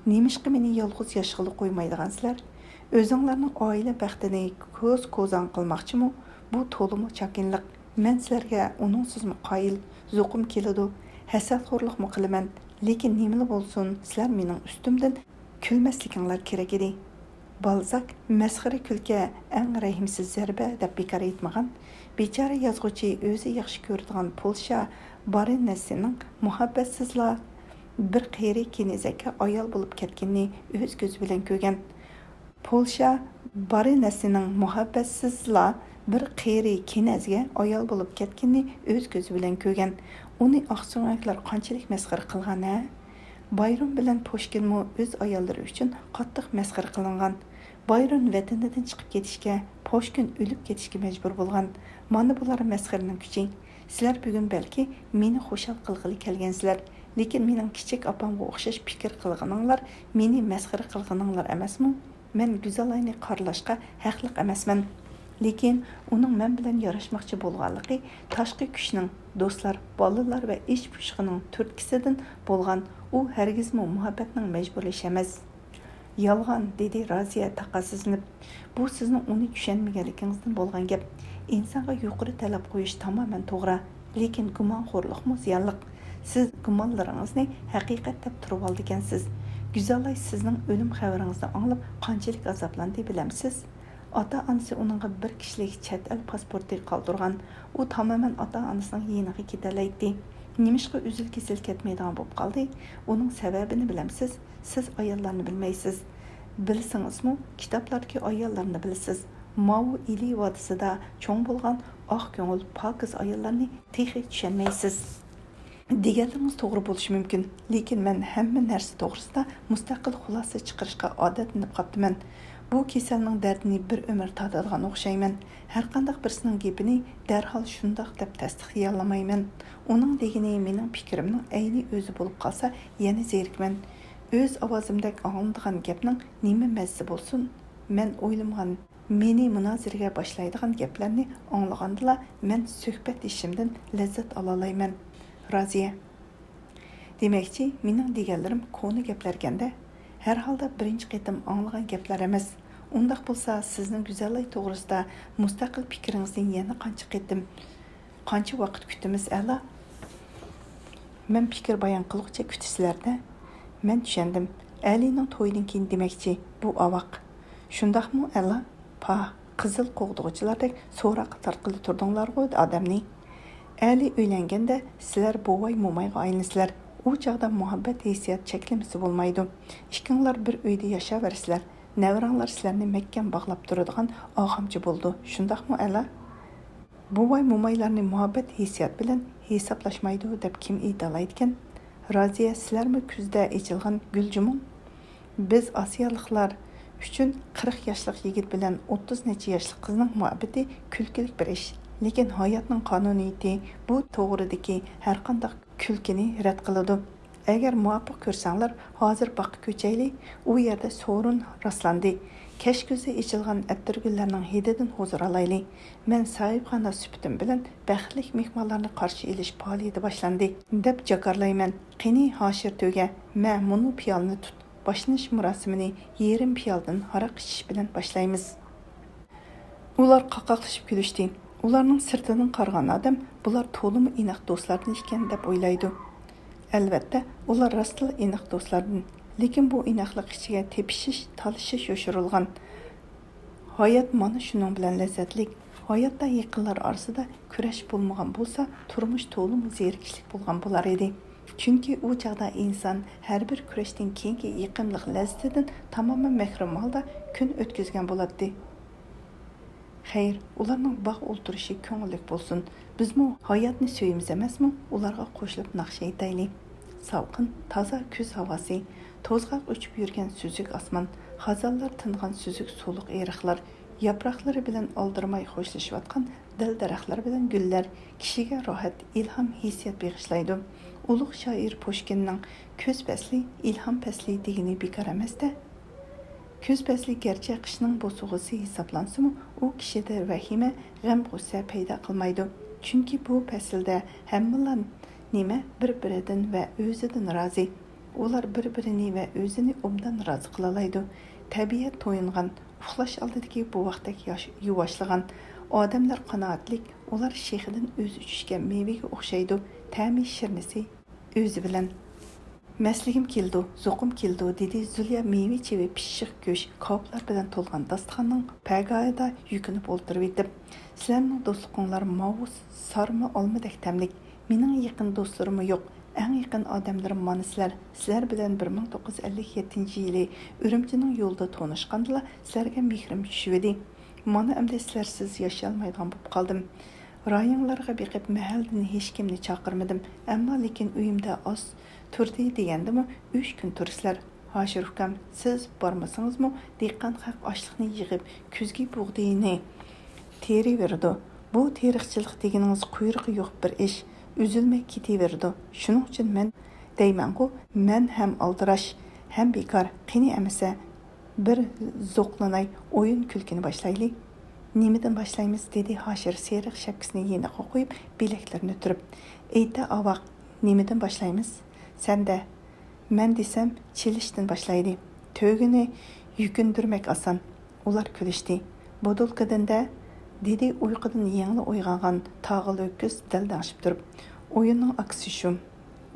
Nemishqa meni yolg'iz yashag'ili qo'ymaydigansizlar? O'zinglarning oila baxtini ko'z-ko'zan qilmoqchimi? Bu to'limi chakinlik. Men sizlarga uningsizmi qoyil, zo'qim keladi. Hasadxo'rlikmi qilaman, lekin nima bo'lsin, sizlar mening ustimdan kulmasliginglar kerak edi. Balzak masxara kulga eng rahimsiz zarba deb bekor aytmagan. Bechora yozuvchi o'zi yaxshi ko'radigan Polsha baronessining muhabbatsizlar bir qiyri kenizakka ayol bo'lib ketganini o'z ko'zi bilan ko'rgan. Polsha baronessining muhabbatsizlar bir qiyri kenazga ayol bo'lib ketganini o'z ko'zi bilan ko'rgan. Uni oqso'ngaklar qanchalik masxara qilgan-a? Bayron bilan Pushkinmi o'z ayollari uchun qattiq masxara qilingan. Bayron vatanidan chiqib ketishga, Pushkin o'lib ketishga majbur bo'lgan. Mana bular masxaraning kuchi. Sizlar bugun balki meni xushal qilg'ili kelgansizlar, lekin mening kichik opamga o'xshash fikr qilganinglar meni masxara qilganinglar emasmi? Men go'zallikni qarlashga haqli emasman. Lekin uning men bilan yarashmoqchi bo'lganligi tashqi kuchning, do'stlar, bolalar va ish pushqining turtkisidan bo'lgan. U hargizmi muhabbatning majburlash emas. Yalğan, dedi Raziya taqasızlanıp. Bu sizning uni tushunmaganligingizdan bo'lgan gap. İnsonga yuqori talab qo'yish tamoman to'g'ri, lekin gumonxo'rlikmi ziyonliq. Siz gumonlaringizni haqiqat deb turib oldigansiz. Güzellay sizning o'lim xabaringizni anglab qanchalik azoblandi bilamsiz? Ota-onasi uningga bir kishilik chet el pasporti qoldirgan. U tamoman ota-onasining yeniga ketalaydi. Nimishqa uzil kesil ketmaydigan bo'lib qoldi? Uning sababini bilamsiz? Siz ayollarni bilmaysiz. Bilsingizmi, kitoblardagi ayollarni bilasiz. Mao ili vodisida cho'ng bo'lgan oq ko'ngil pokiz ayollarni texi tushunmaysiz. Deganlarimiz to'g'ri bo'lishi mumkin, lekin men hamma narsa to'g'risida mustaqil xulosa chiqarishga odatlanib qolibman. Bu kasalning dardini bir umr totadigan o'xshayman. Har qanday birisining gapini darhol shundoq deb tasdiqlay olmayman. Uning degani mening fikrimning ayni o'zi bo'lib qolsa, yana zerikman. O'z ovozimdek anglanadigan gapning nima mazzi bo'lsin? Men o'ylamgan, meni munoziraga boshlaydigan gaplarni anglagandala men suhbat ishimdan lazzat ola olmayman. Raziya. Demakchi, mening deganlarim koni gaplarganda, har holda birinchi qatim anglagan gaplar emas. Undaq bo'lsa, sizning go'zallik to'g'risida mustaqil fikringizni yana qancha vaqt kutamiz a'lo? Men fikr bayon qilguncha kutisizlarda. Men tushundim. Alining to'yidan keyin demakchi, bu avoq. Shundaqmi a'lo? Pa, qizil qo'g'dug'ichilardek so'roqqa tarqilib turdinglar-ku odamni. Ali uylanganda sizlar bovay mo'mayga aylansizlar. U chaqda muhabbat hissiyat cheklamasi bo'lmaydi. Ikkinglar bir uyda yashavarsizlar. Navranglar sizlarni mahkam bog'lab turadigan og'amchi bo'ldi. Shundaqmi ala? Bovay mo'maylarni muhabbat hissiyat bilan hisoblashmaydi deb kim aytaydigan? Raziya, sizlarmi kuzda echilgan guljumun? Biz osiyoliklar uchun 40 yoshlik yigit bilan 30 necha yoshlik qizning muhabbati kulkilik bir ish. Lekin hayotning qonuniyati bu to'g'ridagi har qanday kulkini rad qiladi. Agar muvaffaq ko'rsanglar, hozir boqqa ko'chayli, u yerda sorun rastlandi. Kesh ko'zi echilgan attirgullarning hididan huzur olayli. Men sahibxona supatim bilan baxtli mehmonlarni qarshi olish faoliyati boshlandi deb jakarlayman. Qani Hoshir to'ga, men muni piyolni tut. Boshlanish marosimini yarim piyoldan haraq ichish bilan boshlaymiz. Ular qaqaqlashib kulishdi. Ularning sirtidan qargan odam bular to'limi inoq do'stlardan ekan deb o'ylaydi. Albatta, ular rostla inoq do'stlardan, lekin bu inoqlik ichiga tepishish, talashish yoshirilgan. Hayot mana shuning bilan lazzatli. Hayotda yaqinlar orasida kurash bo'lmagan bo'lsa, turmush to'limi zerikishlik bo'lgan bo'lar edi. Chunki u chaqda inson har bir kurashdan keyingi yaqinlik lazzatidan tamoman mahrum holda kun o'tkazgan bo'ladi. Xeyr, ularning baq o'ltirishi ko'ngillik bo'lsin. Bizmi hayotni suyimiz emasmi? Ularga qo'shilib naqsh aytaylik. Salqin, toza kuz havosi, to'zg'aq uchib yurgan suzuk osmon, xazonlar tingan suzuk suluq eriqlar, yaproqlari bilan oldirmay xo'shlashayotgan dil daraxtlar bilan gullar kishiga rohat, ilhom hissiyat bag'ishlaydi. Ulug' shoir Pushkinning ko'z fasli, ilhom fasli degani bekor emas-da. Kuz fasli gerçi qishning bo'sug'isi hisoblansa-mu, u kishida vahima, g'am g'ussa paydo qilmaydi. Chunki bu faslda hammalar nima bir-biridan va o'zidan rozi. Ular bir-birini va o'zini obdan rozi qila oladi. Tabiat to'yingan, uxlash oldidagi bu vaqtdagi yuvoshlagan odamlar qanoatlik, ular shexidan o'zi uchishga mevaga o'xshaydi. Ta'mi shirnisi o'zi bilan Məsligim keldi, zo'qim keldi, dedi Zulya meyve çevi pişik go'sh qoplar bilan to'lgan dasturxonning pagayida yukinib o'ltirib etib. Sizlarning do'stliqinglar mavus, sarma olmadek tamlik. Mening yaqin do'stlarim yo'q. Eng yaqin odamlarim mana sizlar. Sizlar bilan 1957-yili Urumchining yo'lida tanishgandala, sizlarga mehrim tushib. Mana endi sizlarsiz yashay olmaydigan bo'lib qoldim. Rayonlarga beqib mahaldan hech kimni chaqirmadim, ammo lekin uyimda oz turdi degandimi 3 kun tursizlar. Hoshir ukam, siz bormasingizmi? Dehqon xalq ochliqni yig'ib, kuzgi bug'doyni teriverdi. Bu teriqchilik deganingiz quyrug'i yo'q bir ish, uzilmay ketaverdi. Shuning uchun men deyman-ku, men ham aldirash, ham bekor. Qani emasa bir zo'qlanay, o'yin kulkini boshlaylik. Nimadan boshlaymiz, dedi Hoshir seriq shapkasini yeniga qo'yib, bilaklarini turib. Ayta avoq, nimadan boshlaymiz? Senda, men desam, chilishdan boshlaydi. Tөгünü yükündürmek asan. Ular külüştü. Bodulkadan da dedi uykudan yeni uygangan tağıl öküz dəldaşıp durup. Oyunun aksi şu.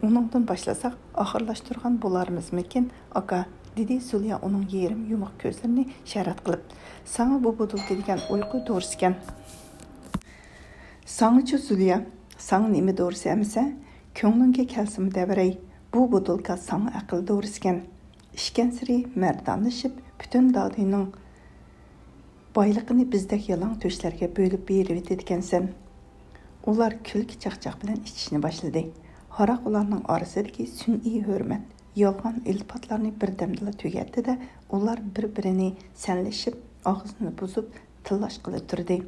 Onundan başlasak ahırlaştırgan bularımız mekin. Aka dedi Zülya onun yerim yumak gözlerini şərat kılıp. Sana bu bodulka degen uyku doğrusuken. Sanıcı Zülya, sana nemi doğrusu emse, köңlünge kelsim devrey, bu bodulka sana akıl doğrusuken. İşken siri merdanlaşıp, bütün dağdıyının baylıqını bizdek yalan töşlerge bölüp berip etkensen. Ular külki çaqçaq bilen içişini başladı. Haraq ularının arasındaki sün'i hürmet, yalğan iltifatlarını birdemdila tügetti de, ular bir-birini senleşip, ağzını buzup, tıllaşqılı turdu.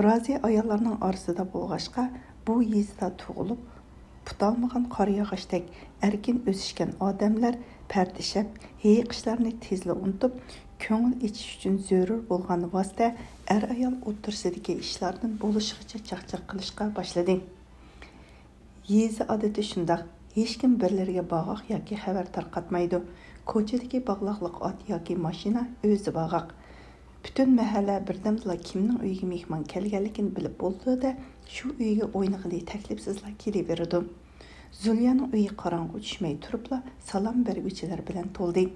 Razi ayallarının arasında bolğaşqa, bu yezida tuğulup, putalmağan qar yağışdek erkin ösüşken adamlar perdişep, heyiqişlerini tezli unutup, köңül içiş üçün zörür bolğan vasıta er-ayal otursidagi işlardan bolışıqça çaqçaq qilishqa başladı. Yezi adeti şundaq, hech kim birleriga bağaq yoki xabar tarqatmaydi. Ko'chadagi bağlaqliq at yoki mashina o'zi bağaq. Bütün mahalla birdamla kimning uyiga mehmon kelganligini bilib bo'ldi da, shu uyga o'ynag'ili taklifsizlar kelaverdi. Zulyaning uyi qorong'u tushmay turibla salom berguvchilar bilan to'ldi.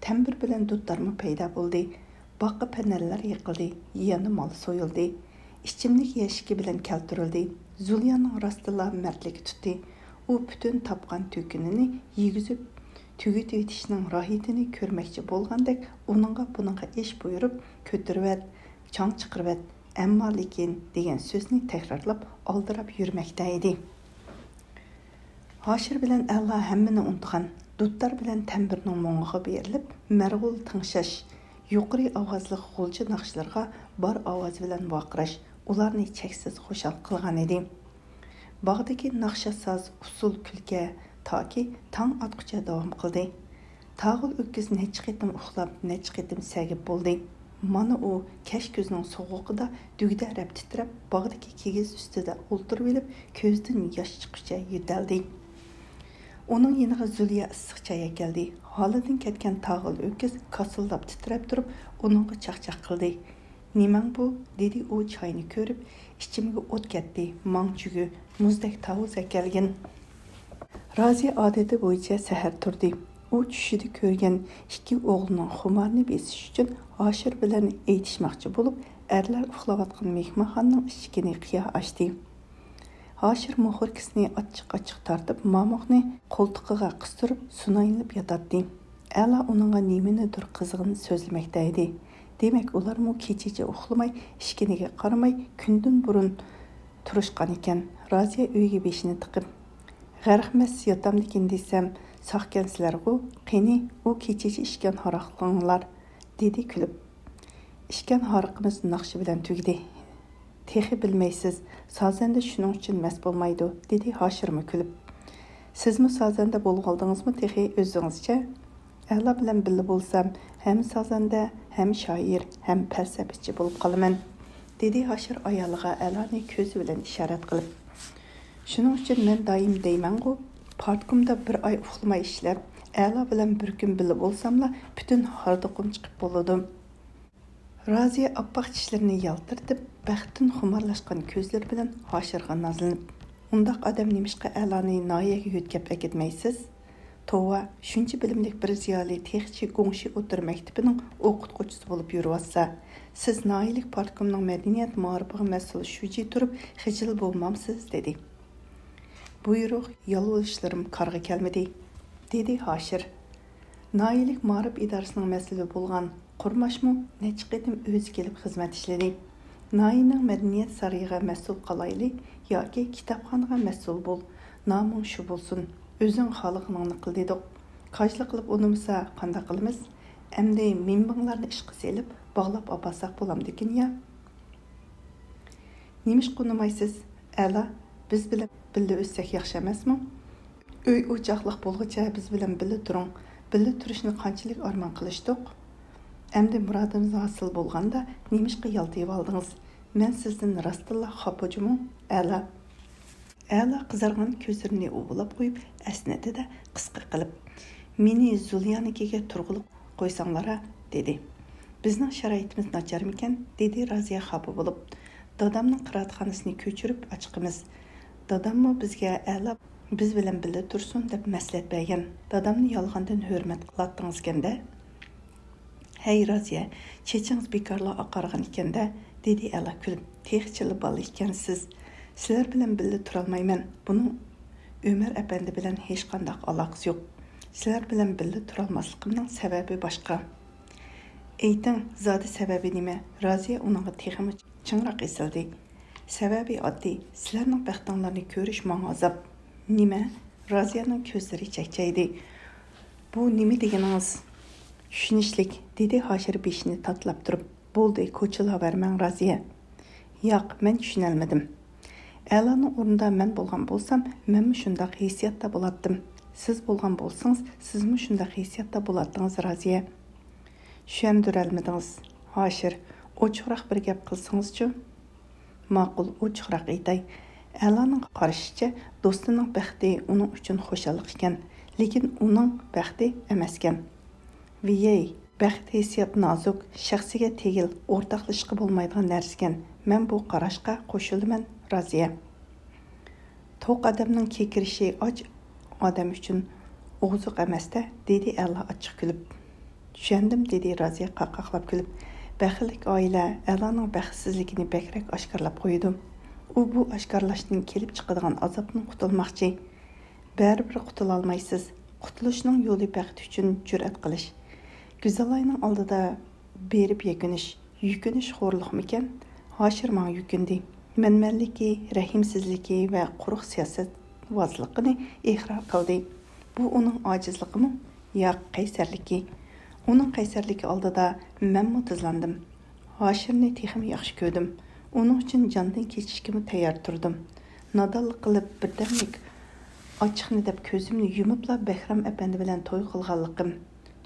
Tambir bilan dudlarmi paydo bo'ldi. Boqqa panallar yiqildi, yana mol so'yildi. İçimlik yashiki bilan keltirildi. Zulyaning rostila mardligi tutdi. U bütün tapgan tökünini yegizib tügüt etishning rohitini ko'rmoqchi bo'lgandek, uningga buningga ish buyurib, ko'tirib, chang chiqirib, ammo lekin degan so'zni takrorlab oldirab yurmoqda edi. Hoshir bilan Allah hammani unutgan. Dudlar bilan tambirning mo'ng'iga berilib, marg'ul tingshash, yuqori ovozli g'ulchi naqshlarga bor ovoz bilan vaqirash ularni cheksiz xushal qilgan edi. Bog'dagi naqshasoz usul kulga toki tong otqicha davom qildi. Tag'il o'kiz necha qitim uxlab, necha qitim sagib bo'ldi. Mana u kash ko'zning sovuqida dugdarab titrab, bog'dagi kigiz ustida o'ltirib olib, ko'zdan yosh chiqishcha yetaldi. Onun yeniga Zulya issiq chaya keldi. Holidan ketgan tag'il o'kiz kasillab titrab turib, uningga chaqchaq qildi. "Nimang bu?" dedi u choyni ko'rib, "Ichimga o't ketdi, mangchugi, muzdek tavuz kelgin." Razi odati bo'yicha sahar turdi. U tushida ko'rgan ikki o'g'lining xumarni besish uchun Hoshir bilan aytishmoqchi bo'lib, erlar uxlayotgan mehmonxonaning eshigini qiya ochdi. Hoshir muhurkisini ochiq-ochiq tortib, mamoqni qo'ltiqiga qistirib, sunayilib yotadi. Ala uningga nimanidir qizg'in so'zlamoqda edi. Demak, ular mu kechicha uxlamay, ishkiniga qaramay, kundan burun turishgan ekan. Raziya uyga beshini tiqib, "G'arqmas yotamdikin desam, saqkansizlar-ku, qani u kechicha ishkan haraqlanglar", dedi kulib. "Ishkan haraqimiz naqshi bilan tugdi. Texi bilmaysiz, sazanda shuning uchun mas bo'lmaydi", dedi Hoshirmi kulib. "Sizmi sazanda bo'lg'oldingizmi texi o'zingizcha? Ala bilan birga bo'lsam, ham sazanda, ham shoir, ham falsafachi bo'lib qolaman", dedi Hoshir ayoliga Alani ko'zi bilan ishorat qilib. "Shuning uchun men doim deyman-ku, partkumda bir oy uxlamay ishlab, Ala bilan bir kun birga bo'lsamla, butun hardiqim chiqib bo'ladi." Raziya oppoq tishlarini yaltirtib, baxtdan xumarlashgan ko'zlar bilan Hoshirga nazlanib, "Undaq odam nemishqa Alani noyaga yo'tkab aketmaysiz? Tova, shuncha bilimlik bir ziyoli texchi Gongshi o'tir maktabining o'qituvchisi bo'lib yuribsa, siz noyilik partkomning madaniyat ma'rifiga mas'ul shuji turib, xijil bo'lmamsiz", dedi. "Buyruq, yolvorishlarim qarg'a kelmadi", dedi Hoshir. Noyilik ma'rif idorasining mas'uli bo'lgan Qurmashmu necha qitim o'zi kelib xizmat ishladi. Noyining madaniyat sariga mas'ul qolayli yoki kitobxonaga mas'ul bo'l, noming shu bo'lsin. O'zing xalqingni qil dedik. Qajli qilib unimsa qanday qilamiz? Endi minbinglarni ishqa selib, bog'lab olsak bo'lamdikin ya. Nimish qunmaysiz? Ala, biz bilan birga o'ssak yaxshi emasmi? Uy o'choqliq bo'lguncha biz bilan birga turing. Birga turishni qanchalik armon qilishdik? Endi murodimiz hosil bo'lganda nimishqa yaltayib oldingiz? Men sizdan rostilla xafajumu? Ala. Ala qizargan ko'zlarini o'g'lab qo'yib, asnatida qisqa qilib, "Meni Zulyanikiga turg'ilib qo'ysanglar, dedi. Bizning sharoitimiz nacharmikan, dedi Raziya xafa bo'lib. Dadamning qiraatxonasini ko'chirib ochqimiz. Dadammo bizga a'lab biz bilan birga tursin deb maslahat bergan. Dadamni yolg'ondan hurmat qilatdingizganda, "Hey Raziya, chechingiz bekorla oqargan ekanda", dedi A'la kulib. "Texchili bola ekansiz. Sizlar bilan birga tura olmayman. Buning Ömer efendi bilan hech qanday aloqasi yo'q. Sizlar bilan birga tura olmasligimning sababi boshqa." "Ayting, zodi sababi nima?" Raziya uningga texmi chinroq esildi. "Sababi oddiy. Sizlarning baxtinglarni ko'rish menga azob." "Nima?" Raziyaning ko'zlari chakchaydi. "Bu nima deganingiz?" "Tushunishlik", dedi Hoshir beshini tatlab turib. "Bo'ldi, ko'chilavermang Raziya." "Yo'q, men tushunolmadim. A'laning o'rnida men bo'lgan bo'lsam, menmi shunday hissiyatda bo'lardim. Siz bo'lgan bo'lsangiz, sizmi shunday hissiyatda bo'lardingiz Raziya." "Tushundirolmadingiz, Hoshir. Ochiqroq bir gap qilsangiz-chi?" "Ma'qul, ochiqroq aytay. A'laning qarashicha, do'stining baxti uning uchun xo'shallik ekan, lekin uning baxti emas ekan. Viyey, baxt hissiyat nozik, shaxsiga tegil, o'rtoqlashishga bo'lmaydigan narsa ekan. Men bu qarashga qo'shilaman Raziya. To'q odamning kekirishi och odam uchun o'g'ziq emas-da", dedi A'la ochiq kulib. "Tushundim", dedi Raziya qaqaqlab kulib. "Baxtli oila A'laning baxtsizligini bakrak oshkorlab qo'ydi. U bu oshkorlashdan kelib chiqadigan azobdan qutulmoqchi. Baribir qutula olmaysiz. Qutulishning yo'li baxt uchun jur'at qilish. Go'zalayning oldida berib yukinish xo'rliqmikan?" Hoshir menga yukindi. Manmanligi, rahimsizligi va quruq siyosatvozligini iqror qildi. Bu uning ojizligimi? Yo'q, qaysarligi. Uning qaysarligi oldida menmi tizlandim. Hoshirni texmi yaxshi ko'rdim. Uning uchun jondan kechishga tayyor turdim. Nodonlik qilib birdamlik ochiqni deb ko'zimni yumibla Bahram apandi bilan to'y qilganligim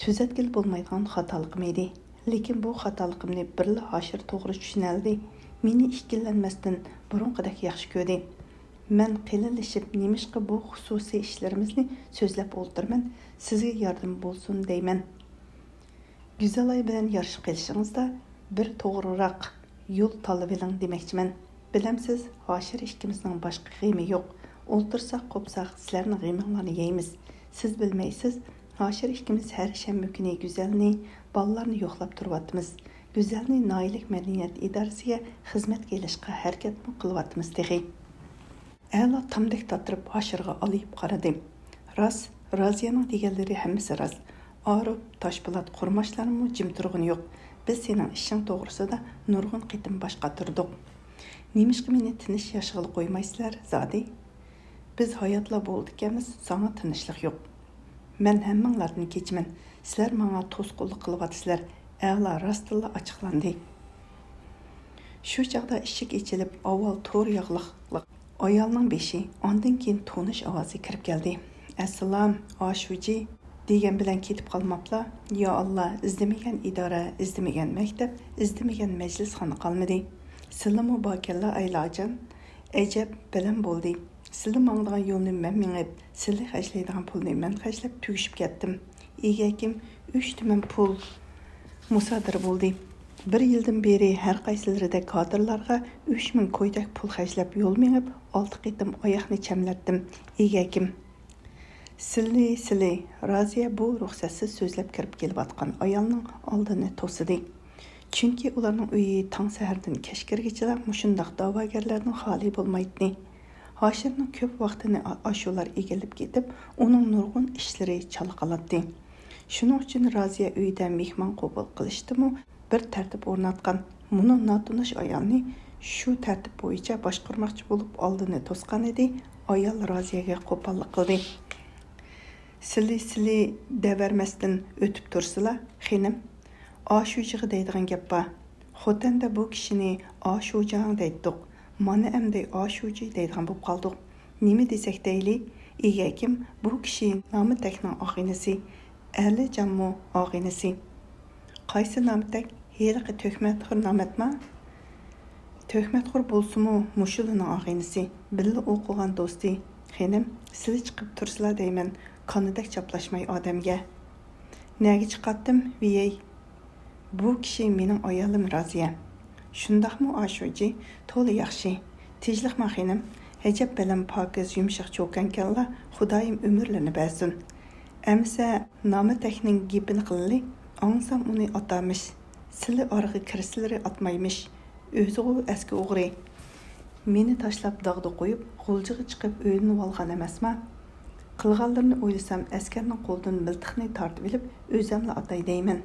tuzatkil bo'lmaydigan xatoligim edi. Lekin bu xatoligimni birla Hoshir to'g'ri tushunaldi. Meni ishkillanmasdan burunqidek yaxshi ko'rdi. Men qilinlashib nemishqa bu xususiy ishlarimizni so'zlab o'ltirman, sizga yordam bo'lsin deyman. Güzelay bilan yarışib qilishingizda bir to'g'riroq yo'l tanlab oling demoqchiman. Bilamsiz, Hoshir ikkimizning boshqa g'imi yo'q. O'ltirsak, qopsaq, sizlarning g'iminglarni yeymiz. Siz bilmaysiz, Hoshir ikkimiz har shanba kuni Güzelni, bolalarni yo'qlab turyapmiz. Güzelni Noillik madaniyat idorasiga xizmatga ilishga harakat qilyapmiz texi. A'la tamdek tatirib Hoshirga olib qaradi. Rost, Raziyaning deganlari hammasi rost. Arif, Toshpo'lat qurmashlarimi jim turg'ini yo'q. Biz sening ishing to'g'risida nurg'un qitim bosh qotirdik. Nemishqa meni tinish yashig'ili qo'ymaysizlar, zodi? Biz hayotla bo'ldikamiz, sana tinishlik yo'q. Men hammanglardan kechiman. Sizlar menga to'sqinlik qilyapsizlar. A'la rostilla ochiqlandi. Shu chaqda eshik ochilib, avval to'r yog'liq ayolning beshi, ondan keyin tonish ovozi kirib keldi. "Assalom, Oshuji" degan bilan ketib qolmabla. "Yo Alloh, izlamagan idora, izlamagan maktab, izlamagan majlisxona qolmadi. Sizlar muborakalla aylajon. Ajab bilan bo'ldi. Sizlar mangdigan yo'lni men mengib, sizlar xajlaydigan pulni men xajlab tugishib ketdim. Egakim 3 tuman pul musodir bo'ldi. 1 yildan beri har qaysilarida kadrlarga 3000 ko'ydak pul xajlab yo'l mengib, 6 qitim oyoqni chamlatdim. Egakim Sili, Raziya bu ruxsatsiz so'zlab kirib kelayotgan ayolning oldini to'sidi. Chunki ularning uyi tong sahardan kechgacha mushundaq da'vogarlarning xoli bo'lmaydi. Hoshirning ko'p vaqtini ashular egilib ketib, uning nurg'un ishlari chalqalatdi. Shuning uchun Raziya uyida mehmon qabul qilishdimi, bir tartib o'rnatgan. Buni notunish ayolni shu tartib bo'yicha boshqarmoqchi bo'lib oldini to'sgan edi. Ayol Raziyaga qo'pollik qildi. Sili devermesdan o'tib tursila, xinim, ashujiga deydigan gap bor. Xotanda bu kishini ashujang deydik. Mana endi ashuji deydigan bo'lib qoldik. Nima desak deyli, egakim bu kishi Namitakning og'inasi, Ali Jammu og'inasi. Qaysi Namitak? Heliqi To'kmatxur Namatma? To'kmatxur bo'lsa-mu, mushulining og'inasi, billa o'qigan do'sti. Xinim, siz chiqib tursizlar deyman. Qonidak chaplashmay odamga. Nәге chiqatdim, viyey. Bu kishi mening ayolim Raziya. Shundaqmi ashuji, to'la yaxshi. Tejliq maxinim, hajab bilan pokiz yumshoq cho'kankanlar, Xudoyim umrlarini bersin. Әмсә, намытәкнең гипini qilli, аңсам уны атамыш. Сілі арғы кірсілері atmaymış. Өзі ғу әскі оғыры. Meni tashlab dağda qo'yib, g'uljig'i chiqib o'yinib olgan emasma. Qilganlarini o'ylasam, askarning qo'lidan miltiqni tortib olib, o'zimla atay deyman.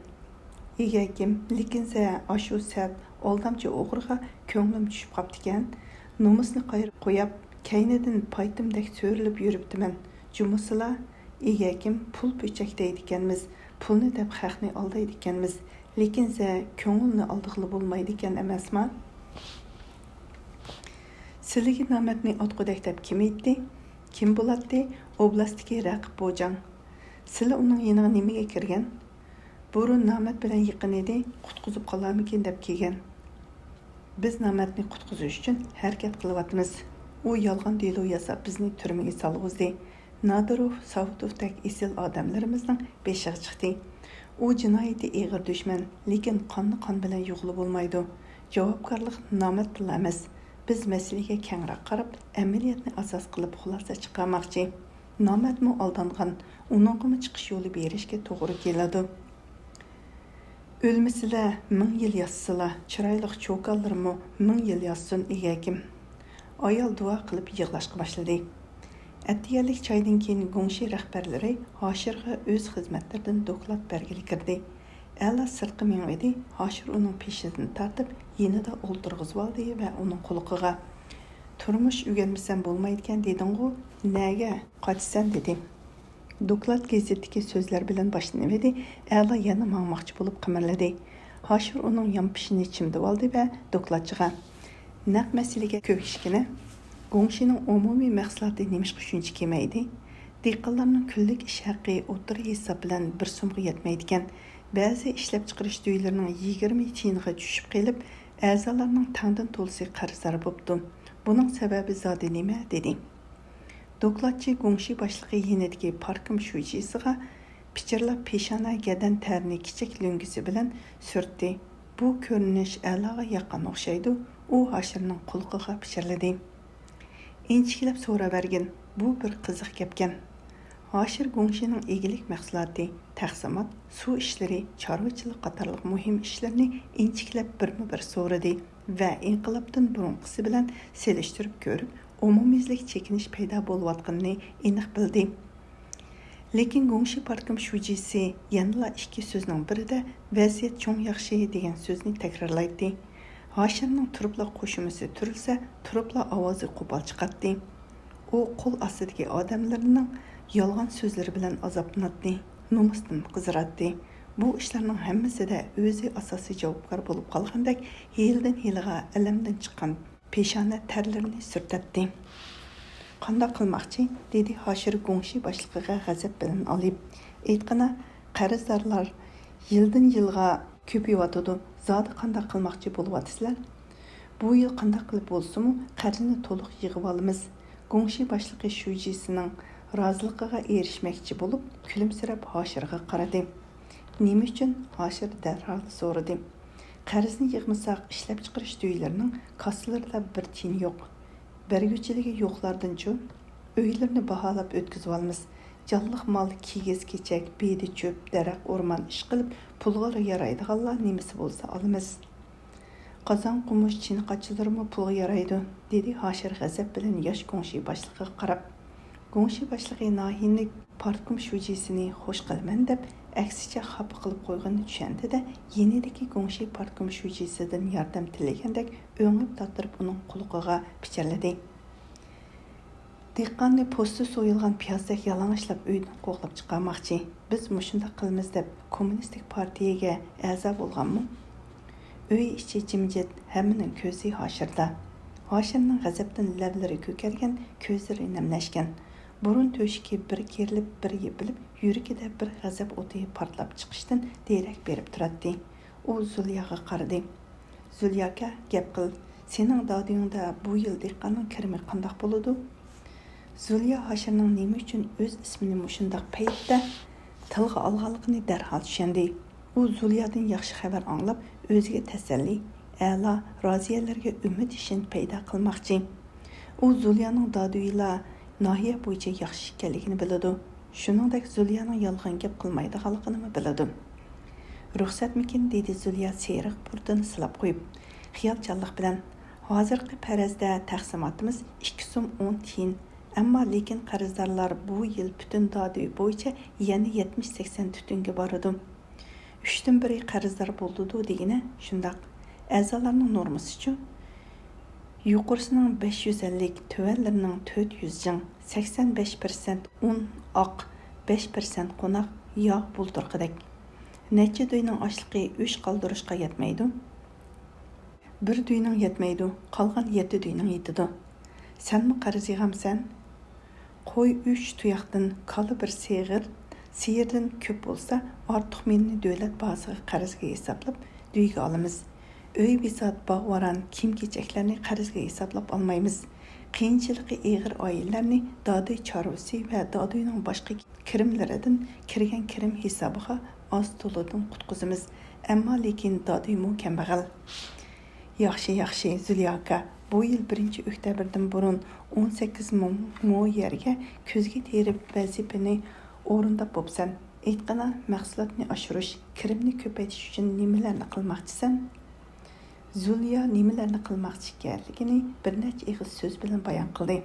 Egakim, lekinsa ashu sab oldamchi o'g'riga ko'nglim tushib qoptikan, nomusni qayirib qo'yib, kaynidan paytimdek so'rilib yuribdiman. Jumusila, egakim pul po'chak deydikanmiz, pulni deb haqni aldaydikanmiz, lekinsa ko'ngilni aldiqli bo'lmaydi ekan emasma. Sizlarga namatni otqudek deb kim aytdi? Kim bo'ladi? Oblastdagi raqib Bojang. Sizlar uning yeniga nimaga kirgan? Burun namat bilan yaqin edi, qutqizib qolarmikin deb kelgan. Biz namatni qutqizish uchun harakat qilyapmiz. U yolg'on delo yasab bizni turmaga solg'izdi. Nadirov, Savutovdek esil odamlarimizning beshiga chiqdi. U jinoyati ig'ir dushman, lekin qonni qon bilan yo'g'li bo'lmaydi. Javobgarlik namat emas. Biz masalaga kengroq qarab, amaliyotni asos qilib xulosa chiqarmoqchi. Namatmi aldangan, uningga chiqish yo'li berishga to'g'ri keladi. O'lmisilar, 1000 yil yassizlar, chiroyli cho'kallarmi 1000 yil yassin egakim. Ayol duo qilib yig'lashga boshladi. Attiyalik choydan keyin Gongshi rahbarlari Hoshirga o'z xizmatlaridan doklad bergili kirdi. Ela sirtqi mengidi, Hoshir uning peshidan tortib, yenida o'ltirg'izib oldi va uning quliqiga turmush o'rganmasam bo'lmaydigan dedingu, naga qochsan dedi. Doklad gazetdagi so'zlar bilan boshlanadi. Ela yana mangmoqchi bo'lib qimirladi. Hoshir uning yampishini chimdib oldi va dokladchiga naq masalaga ko'kishgina Gongshining umumiy mahsuloti nimishqa shuncha kelmaydi? Dehqonlarning kunlik ish haqi o'tir hisob bilan bir so'mga yetmaydigan. Ba'zi ishlab chiqarish joylarining 20 tiyinga tushib qolib, a'zolarning tangdan to'lsi qarzdor bo'libdi. Buning sababi zodi nima dedi. Dokladchi Gongshi boshlig'i yenidagi parkim shujisiga pichirlab peshona gadan tarni kichik lo'ngisi bilan surtdi. Bu ko'rinish A'loga yaqin o'xshaydi. U Hoshirning qulqiga pichirladi. Inchiklab so'ra bergin. Bu bir qiziq gapkan. Hoshir Gongshining egilik mahsuloti, taqsimot, suv ishlari, chorvachilik qatorliq muhim ishlarni inchiklab birma-bir so'radi va inqilobdan burunqisi bilan selishtirib ko'rib, umumiylik chekinish paydo bo'layotganini aniq bildi. Lekin Gongshi parkim shujisi yanla ikki so'zning birida vaziyat cho'ng yaxshi degan so'zni takrorlaydi. Hoshirning turibla qo'shimisi turilsa, turibla ovozi qo'pol chiqatdi. U qo'l ostidagi odamlarning yolg'on so'zlari bilan azoblanadi, nomusdan qiziratdi. Bu ishlarning hammasida o'zi asosiy javobgar bo'lib qolgandek, yildan yilga alamdan chiqqan peshona tarlarini surtatdi. Qanday qilmoqchi? Dedi Hoshir Gongshi boshlig'iga g'azab bilan olib. Aytqana, qarzdorlar yildan yilga ko'payotdi. Zodi qanday qilmoqchi bo'lyapsizlar? Bu yil qanday qilib bo'lsa-mu, qarzni to'liq yig'ib olamiz. Gongshi boshlig'i shujisining roziligiga erishmoqchi bo'lib, kulimsirab Hoshirga qaradi. Nima uchun? Hoshir darhol so'radi. Qarzni yig'masak, ishlab chiqarish joylarining kassalarida bir tiyin yo'q. Berguvchiligi yo'qlardan-chu, uylarni baholab o'tkazib olamiz. Jonliq mol, kigiz-kechak, bedi cho'p, daraxt, o'rmon ish qilib, pulga yaraydiganlar nimasi bo'lsa olamiz. Qozon qumush chin qachilarmi pulga yaraydi, dedi Hoshir g'azab bilan yosh Gongshi boshlig'iga qarab. Gongshi boshlig'i nohinlik parkim shujisini xush qilman deb aksicha xafa qilib qo'yganini tushundida, yenidagi Gongshi parkim shujisidan yordam tilagandek o'ngib tortirib uning quliqiga pichirladi. Dehqonni posti so'yilgan piyozdek yalang'ishlab uydan qo'g'lab chiqarmoqchi. Biz mushunda qilamiz deb kommunistik partiyaga a'zo bo'lganmi? Uy ichi jimjit, hammaning ko'zi Hoshirda. Hoshirning g'azabdan lablari ko'kargan, ko'zlari namlashgan. Burun to'shiki bir kerilib, bir yepilib, yuragida bir g'azab o'ti portlab chiqishdan derak berib turadi. U Zulyaga qaradi. Zulyaka, gap qil. Sening dadingda bu yil dehqonning kirimi qanday bo'ladi? Zulya Hoshirning nima uchun o'z ismini mushundaq paytda tilga olganligini darhol tushundi. U Zulyadan yaxshi xabar anglab, o'ziga tasalli, a'lo roziyalarga umid ishini paydo qilmoqchi. U Zulyaning daduyla nahiya bo'yicha yaxshi ekanligini biladi. Shuningdek, Zulyaning yolg'on gap qilmaydiganligini biladi. Ruxsatmikin dedi Zulya seriq burnini silab qo'yib. Xiyolchanlik bilan hozirgi farazda taqsimotimiz 2 so'm 10 tiyin. Ammo lekin qarzdorlar bu yil butun daduy bo'yicha yana 70-80 tutunga boradi. 3dan biri qarzdor bo'ldi degani shundaq. A'zolarning normasicha yuqorisining 550, tövənlərinin 400 jing, 85% un, oq, 5% qo'noq, yog' bulturqidek. Necha duyning oshliqi 3 qoldirishga yetmaydi. Bir duyning yetmaydi, qolgan 7 duyning yetidi. Senmi qarz yig'amsan? Qo'y 3 tuyoqdan kala bir seyirdan ko'p bo'lsa, ortiq menni davlat bazasiga qarzga hisoblab duyga olamiz. Öy bisat bağvaran kiyim-kechaklarni qarzga hisoblab olmaymiz. Qiyinchiligi og'ir oilalarni daduy chorvasi va daduyning boshqa kirimlaridan kirgan kirim hisobiga oz to'lidan qutqizamiz. Ammo lekin daduy mu kambag'al. Yaxshi, Zulya aka. Bu yil 1-oktyabrdan burun 18 ming mo yerga ko'zga terib vazifani o'rindab bo'psan. Aytqana mahsulotni oshirish, kirimni ko'paytirish uchun nimalarni qilmoqchisan? Zulya nimalarni qilmoqchi ekanligini bir necha ig'iz so'z bilan bayon qildi.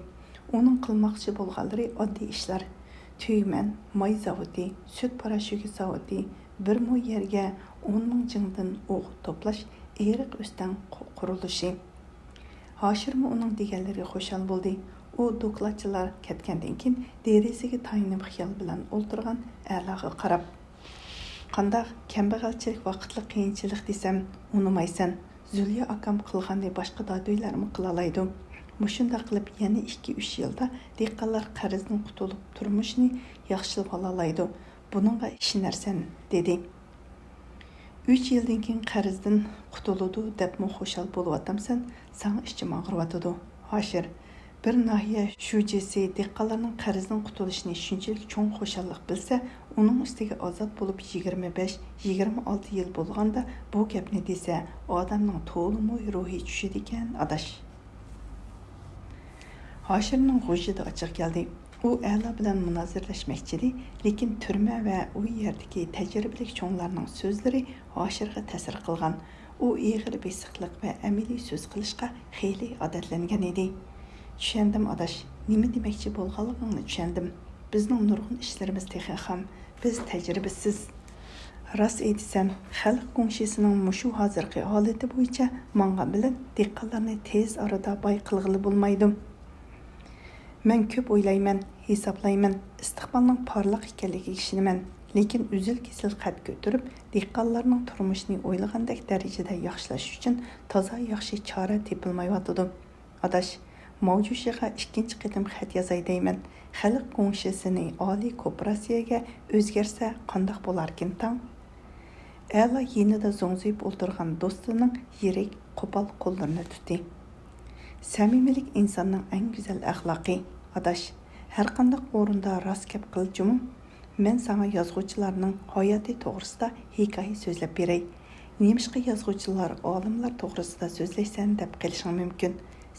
Uning qilmoqchi bo'lganlari oddiy ishlar. Tüymen, may zavodi, süt parashugi zavodi, bir mo yerga 10 ming jingdan o'g'it to'plash, eriq o'stan qurilishi. Hoshirmi uning deganlariga xushal bo'ldi. U dokladchilar ketgandan keyin derazaga tayinib xiyol bilan o'ltirgan a'loga qarab, qandaq kambag'alchilik vaqtli qiyinchilik desam, unumaysan. Zulya akam qilganday boshqa daduylarmi qila oladi. Mushunda qilib yana 2-3 yilda dehqonlar qarzdan qutulib turmushni yaxshilab olaydi. Buningga ishonarsan, dedi. 3 yildan keyin qarzdan qutuladi deb xushal bo'layotamsan, sana ichim og'riyotidi. Hoshir, bir nahiya shujasi dehqonlarning qarzdan qutulishini shunchalik cho'ng xushallik bilsa, uning ustiga ozod bo'lib 25-26 yil bo'lganda bu gapni desa, odamning to'limi ruhi tushidi ekan, adash. Hoshirning g'ujida ochiq keldi. U a'lo bilan munozirlashmoqchi edi, lekin turma va u yerdagi tajribali cho'nglarning so'zlari Hoshirga ta'sir qilgan. U ig'ir besiqlik va amaliy so'z qilishga xeyli odatlangan edi. Tushundim adash, nima demoqchi bo'lganligingni tushundim. Bizning nurg'un ishlarimiz texi ham, biz tajribasiz. Rost aytsan, xalq qo'ngshisining mushu hozirgi holati bo'yicha menga bilan dehqonlarni tez orada boy qilg'ili bo'lmaydi. Men ko'p o'ylayman, hisoblayman, istiqbolning porloq ekanligiga ishonaman, lekin uzil-kesil qad ko'tarib, dehqonlarning turmushini o'ylagandek darajada yaxshilash uchun toza yaxshi chora tepilmayotdi. Adash, mavjushiga 2-chi qatim xat yozay deyman. Xalq qo'ngshisining oliy kooperatsiyaga o'zgarsa qandoq bo'larkin tang? A'lo yenida zo'ngzib o'ltirgan do'stining yirik qo'pol qo'llarini tutdi. Samimilik insonning eng go'zal axloqi. Adash, har qanday o'rinda rost gap qilchimi? Men sana yozuvchilarning hayoti to'g'risida hikoya so'zlab beray. Nemishqa yozuvchilar olimlar to'g'risida so'zlaysan deb qilishing mumkin.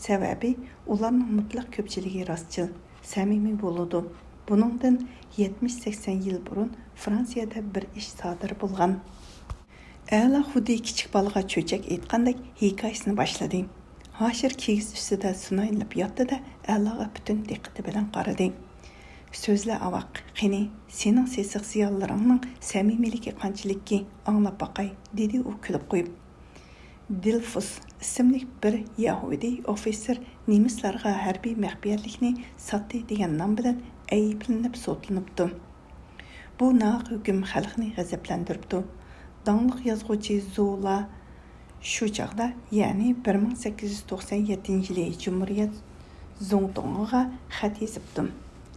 Sababi ularning mutlaq ko'pchiligi rostchil, samimiy bo'ladi. Buningdan 70-80 yil burun Fransiyada bir ish sodir bo'lgan. A'lo xuddi kichik bolaga cho'chak aytgandek hikoyasini boshladi. Hoshir kigiz ustida sunaynlab yotdi-da, A'loga butun diqqati bilan qaradi. So'zla avoq, qani, sening sesiq ziyonlaringning samimiyligi qanchalikki anglab boqay, dedi u kulib qo'yib. Dilfus ismli bir Yahudi ofitser nemislarga harbiy maxfiyatlikni sotdi degan nom bilan ayblanib sotlanibdi. Bu naq hukm xalqni g'azablantiribdi. Dangliq yozuvchi Zola shu chaqda, ya'ni 1897 yili Cumhuriyet Zongdong'iga xat yozibdi.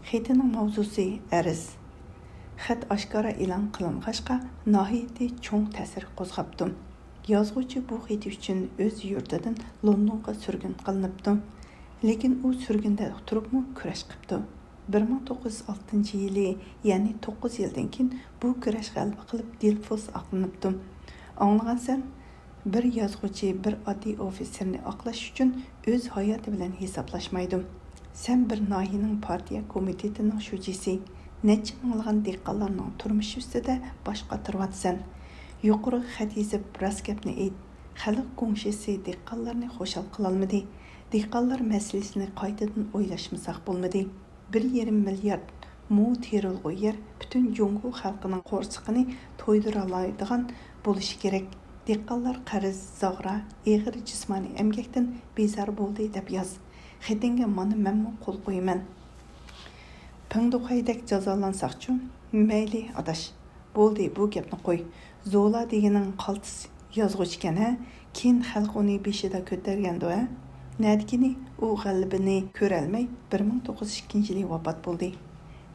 Xatining mavzusi arz. Xat oshkora e'lon qiling'achqa nihoyatda cho'ng ta'sir qo'zg'abdi. Yozuvchi bu xati uchun o'z yurtidan Londonga surgun qilinibdi. Lekin u surgunda turibmi kurash qilibdi. 1906-yili, ya'ni 9 yildan keyin bu kurash g'alaba qilib Delfos aqlanibdi. Anlag'ansan, bir yozuvchi bir oddiy ofitserni aqlash uchun o'z hayoti bilan hisoblashmaydi. Sen bir nahiyaning partiya komitetining shujisi, necha minglagan dehqonlarning turmushi ustida bosh qotiryapsan. Yuqori xat yozib rost gapni ayt. Xalq ko'ngshisi dehqonlarni xushal qilolmadi. Dehqonlar masalasini qaytadan o'ylashmasak bo'lmadi. 1,5 milliard mu terilg'u yer butun Jungo xalqining qo'rsiqini to'ydira oladigan bo'lishi kerak. Dehqonlar qarz, zag'ra, eg'ir jismoniy emgakdan bezor bo'ldi deb yoz. Xatingga mana menmi qo'l qo'yaman. Pingduqaydek jazolansak-chu, mayli adash. Bo'ldi, bu gapni qo'y. Zola deganing qaltis yozg'uchi ekan, ha? Keyin xalq uni beshida ko'targandi, ha? Nadikini u g'alabini ko'rolmay 1902-yili vafot bo'ldi.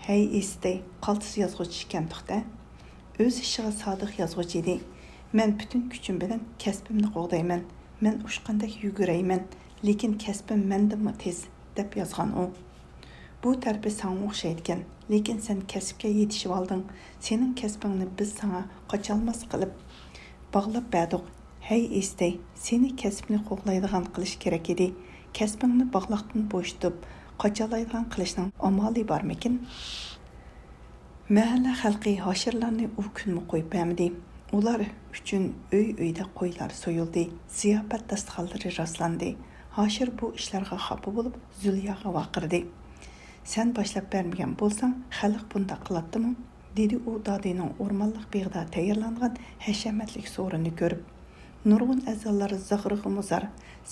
Hey esday, qaltis yozg'uchi ekan to'xta. O'z ishiga sodiq yozg'uchi edi. Men butun kuchim bilan kasbimni qo'g'dayman. Men ushqandek yugurayman, lekin kasbim mendimi tez deb yozgan u. Bu tarbi sana o'xshaydigan, lekin sen kasbga yetishib olding. Sening kasbingni biz sana qocholmas qilib bog'lab berdik. Hey esday, seni kasbni qo'g'laydigan qilish kerak edi. Kasbingni bog'liqdan bo'shtib, qocholaydigan qilishning amali bormikin? Mahalla xalqi hoshirlarni u kunmi qo'yib bermadi. Ular uchun uy-uyda qo'ylar so'yildi. Ziyofat dasturxonlari rastlandi. Hoshir bu ishlarga xafa bo'lib, Zulyaga vaqirdi. Sen boshlab bermagan bo'lsang, xalq bunda qiladimi? Dedi u dodining o'rmonliq beg'da tayyorlangan hashamatlik so'rini ko'rib. Nurg'un a'zolar zag'rig'i muzar.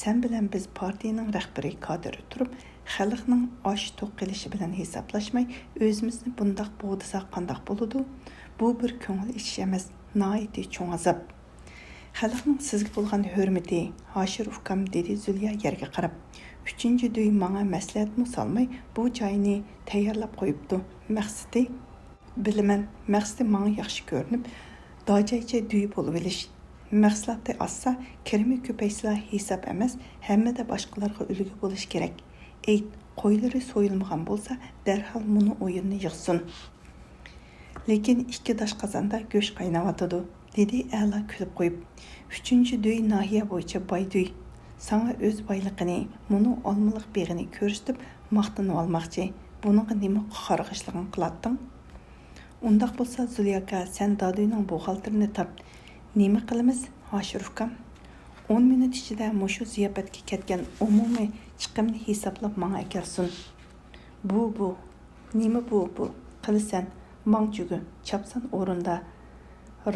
Sen bilan biz partiyaning rahbari kadri turib, xalqning osh to'q qilishi bilan hisoblashmay, o'zimizni bundaq bo'g'disa qandoq bo'ladi? Bu bir ko'ngil ish emas, nihoyatda cho'ng azob. Xalqning sizga bo'lgan hurmati, Hoshir ukam, dedi Zulya yerga qarab. 3-duy manga maslahatmi solmay bu joyni tayyorlab qo'yibdi. Maqsadi bilaman, maqsadi manga yaxshi ko'rinib, dojaycha duy bo'lib olish. Maqsadi assa, kirimi ko'paysa hisob emas, hammada boshqalarga ulgu bo'lish kerak. Ayt, qo'ylari so'yilmagan bo'lsa, darhol buni o'yinni yig'sin. Lekin 2 dash qozonda go'sht qaynayotidi, dedi a'lo kulib qo'yib. 3-duy nahiya bo'yicha boyduy. Sana o'z boyligini, buni olmaliq beg'ini ko'rsatib, maqtanib olmoqchi. Buning nima qarg'ishligini qilatding? Undaq bo'lsa, Zulyaka, sen daduyning buxgalterini tap. Nima qilamiz, Hoshir ukam? 10 minut ichida mushu ziyofatga ketgan umumiy chiqimni hisoblab menga kelsin. Bu. Nima bu? Qilsan, mangchugu, chapsan o'rinda.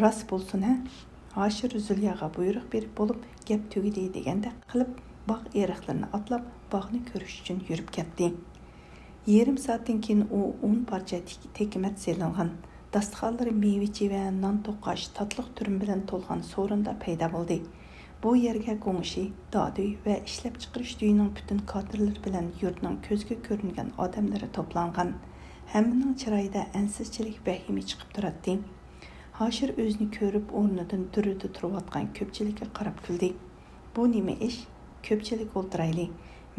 Rost bo'lsin, ha? Hoshir Zulyaga buyruq berib bo'lib, gap tugidi deganda qilib, bog' eriqlarini atlab, bog'ni ko'rish uchun yurib ketdi. Yarim soatdan keyin u 10 parcha tekimat selingan, dasturxonlari mevichi va non to'qash, tatliq turim bilan to'lgan so'rinda paydo bo'ldi. Bu yerga go'ngshi, dodiy va ishlab chiqarish uyining butun kadrlari bilan yurtning ko'zga ko'ringan odamlari to'plangan. Hammaning chiroyida ansizchilik vahimi chiqib turadi. Hoshir o'zini ko'rib o'rnidan turib turayotgan ko'pchilikka qarab kuldi. Bu nima ish? Ko'pchilik o'ltirayli.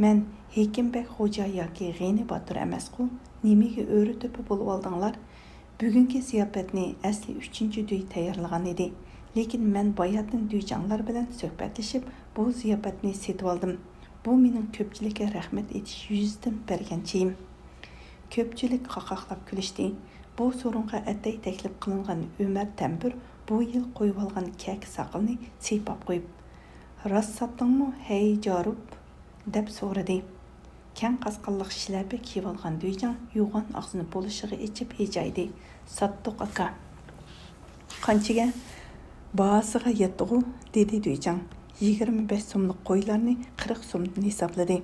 Men Hekimbek xo'ja yoki G'eni Botir emas-ku. Nimaga o'ri to'pi bo'lib oldinglar? Bugungi ziyofatni asli 3-duy tayyorlagan edi. Lekin men bayatning duyjanlar bilan suhbatlashib, bu ziyofatni setib oldim. Bu mening ko'pchilikka rahmat etish yuzidan bergan chiyim. Ko'pchilik qaqaqlab kulishdi. Bu so'ringa atay taklif qilingan Umar Tambur bu yil qo'yib olgan kak saqilni siypab qo'yib, "Rost sotdingmi, hey Jorub?" deb so'radi. Kang qasqalliq shilaba kiyib olgan duyjan yo'g'on og'zini bo'lishiga ichib hejaydi. "Sotdiq aka." "Qanchaga?" "Bahosiga yetdi-ku", dedi duyjan. 25 so'mlik qo'ylarni 40 so'mdan hisobladi.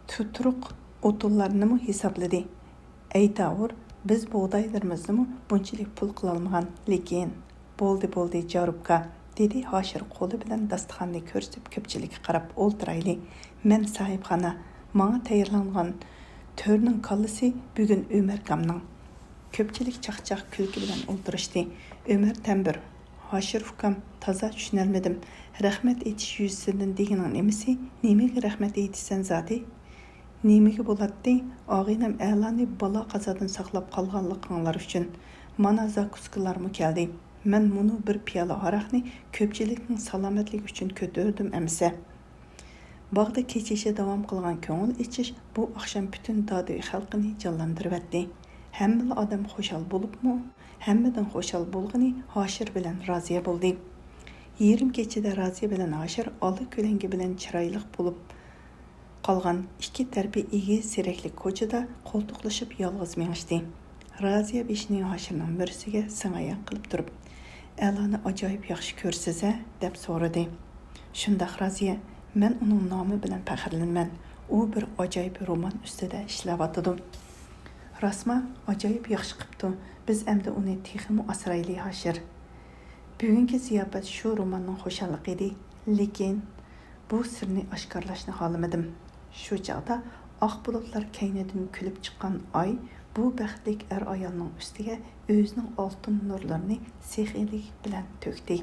Tutruq o'tullarni hisobladi. "Aytavur, biz bug'doylarimizni bunchalik pul qilolmagan, lekin bo'ldi Jorubka", dedi Hoshir qo'li bilan dasturxonni ko'rsatib ko'pchilikka qarab, "O'ltirayli. Men sahibxona, menga tayyorlangan to'rning kallasi bugun Umar kamning." Ko'pchilik chaqchaq kulki bilan o'ltirishdi. Umar Tambur: "Hoshir ukam, toza tushunolmadim. Rahmat etish yuzidan deganing nimasi? Nimaga rahmat aytsan zoti?" Немеге bo'latdi? Og'inam a'loni balo qazodan saqlab qolganliklarinlar uchun. Mana zakuskalarmı keldi. Men bunu bir piyola aroqni ko'pchilikning salomatligi uchun ko'tardim emsa. Bog'da kechishga davom qilgan ko'ngil ichish bu oqshom butun dodiy xalqini jonlantiribdi. Hamma odam xushal bo'libmi? Hammadan xushal bo'lgani Hoshir bilan Roziya bo'ldi. Yerim kechida Roziya bilan Hoshir oldi ko'langi bilan chiroyli bo'lib qolgan ikki tarbi egiz serakli ko'chada qo'ltiqlashib yolg'iz mengishdi. Roziya beshini Hoshirning birisiga singayan qilib turib, "A'loni ajoyib yaxshi ko'rsiz-a?" deb so'radi. "Shundaq Roziya, men uning nomi bilan faxrlanaman. U bir ajoyib roman ustida ishlayotdi." "Rasma, ajoyib yaxshi qipti. Biz endi uni texmi asrayli Hoshir." Bugungi ziyofat shu romanning xo'shalligi edi, lekin bu sirni oshkorlashni xohlamadim. Shu chaqda oq bulutlar kaynidan kulib chiqqan oy bu baxtlik er ayolning ustiga o'zining oltin nurlarini sehiylik bilan to'kdi.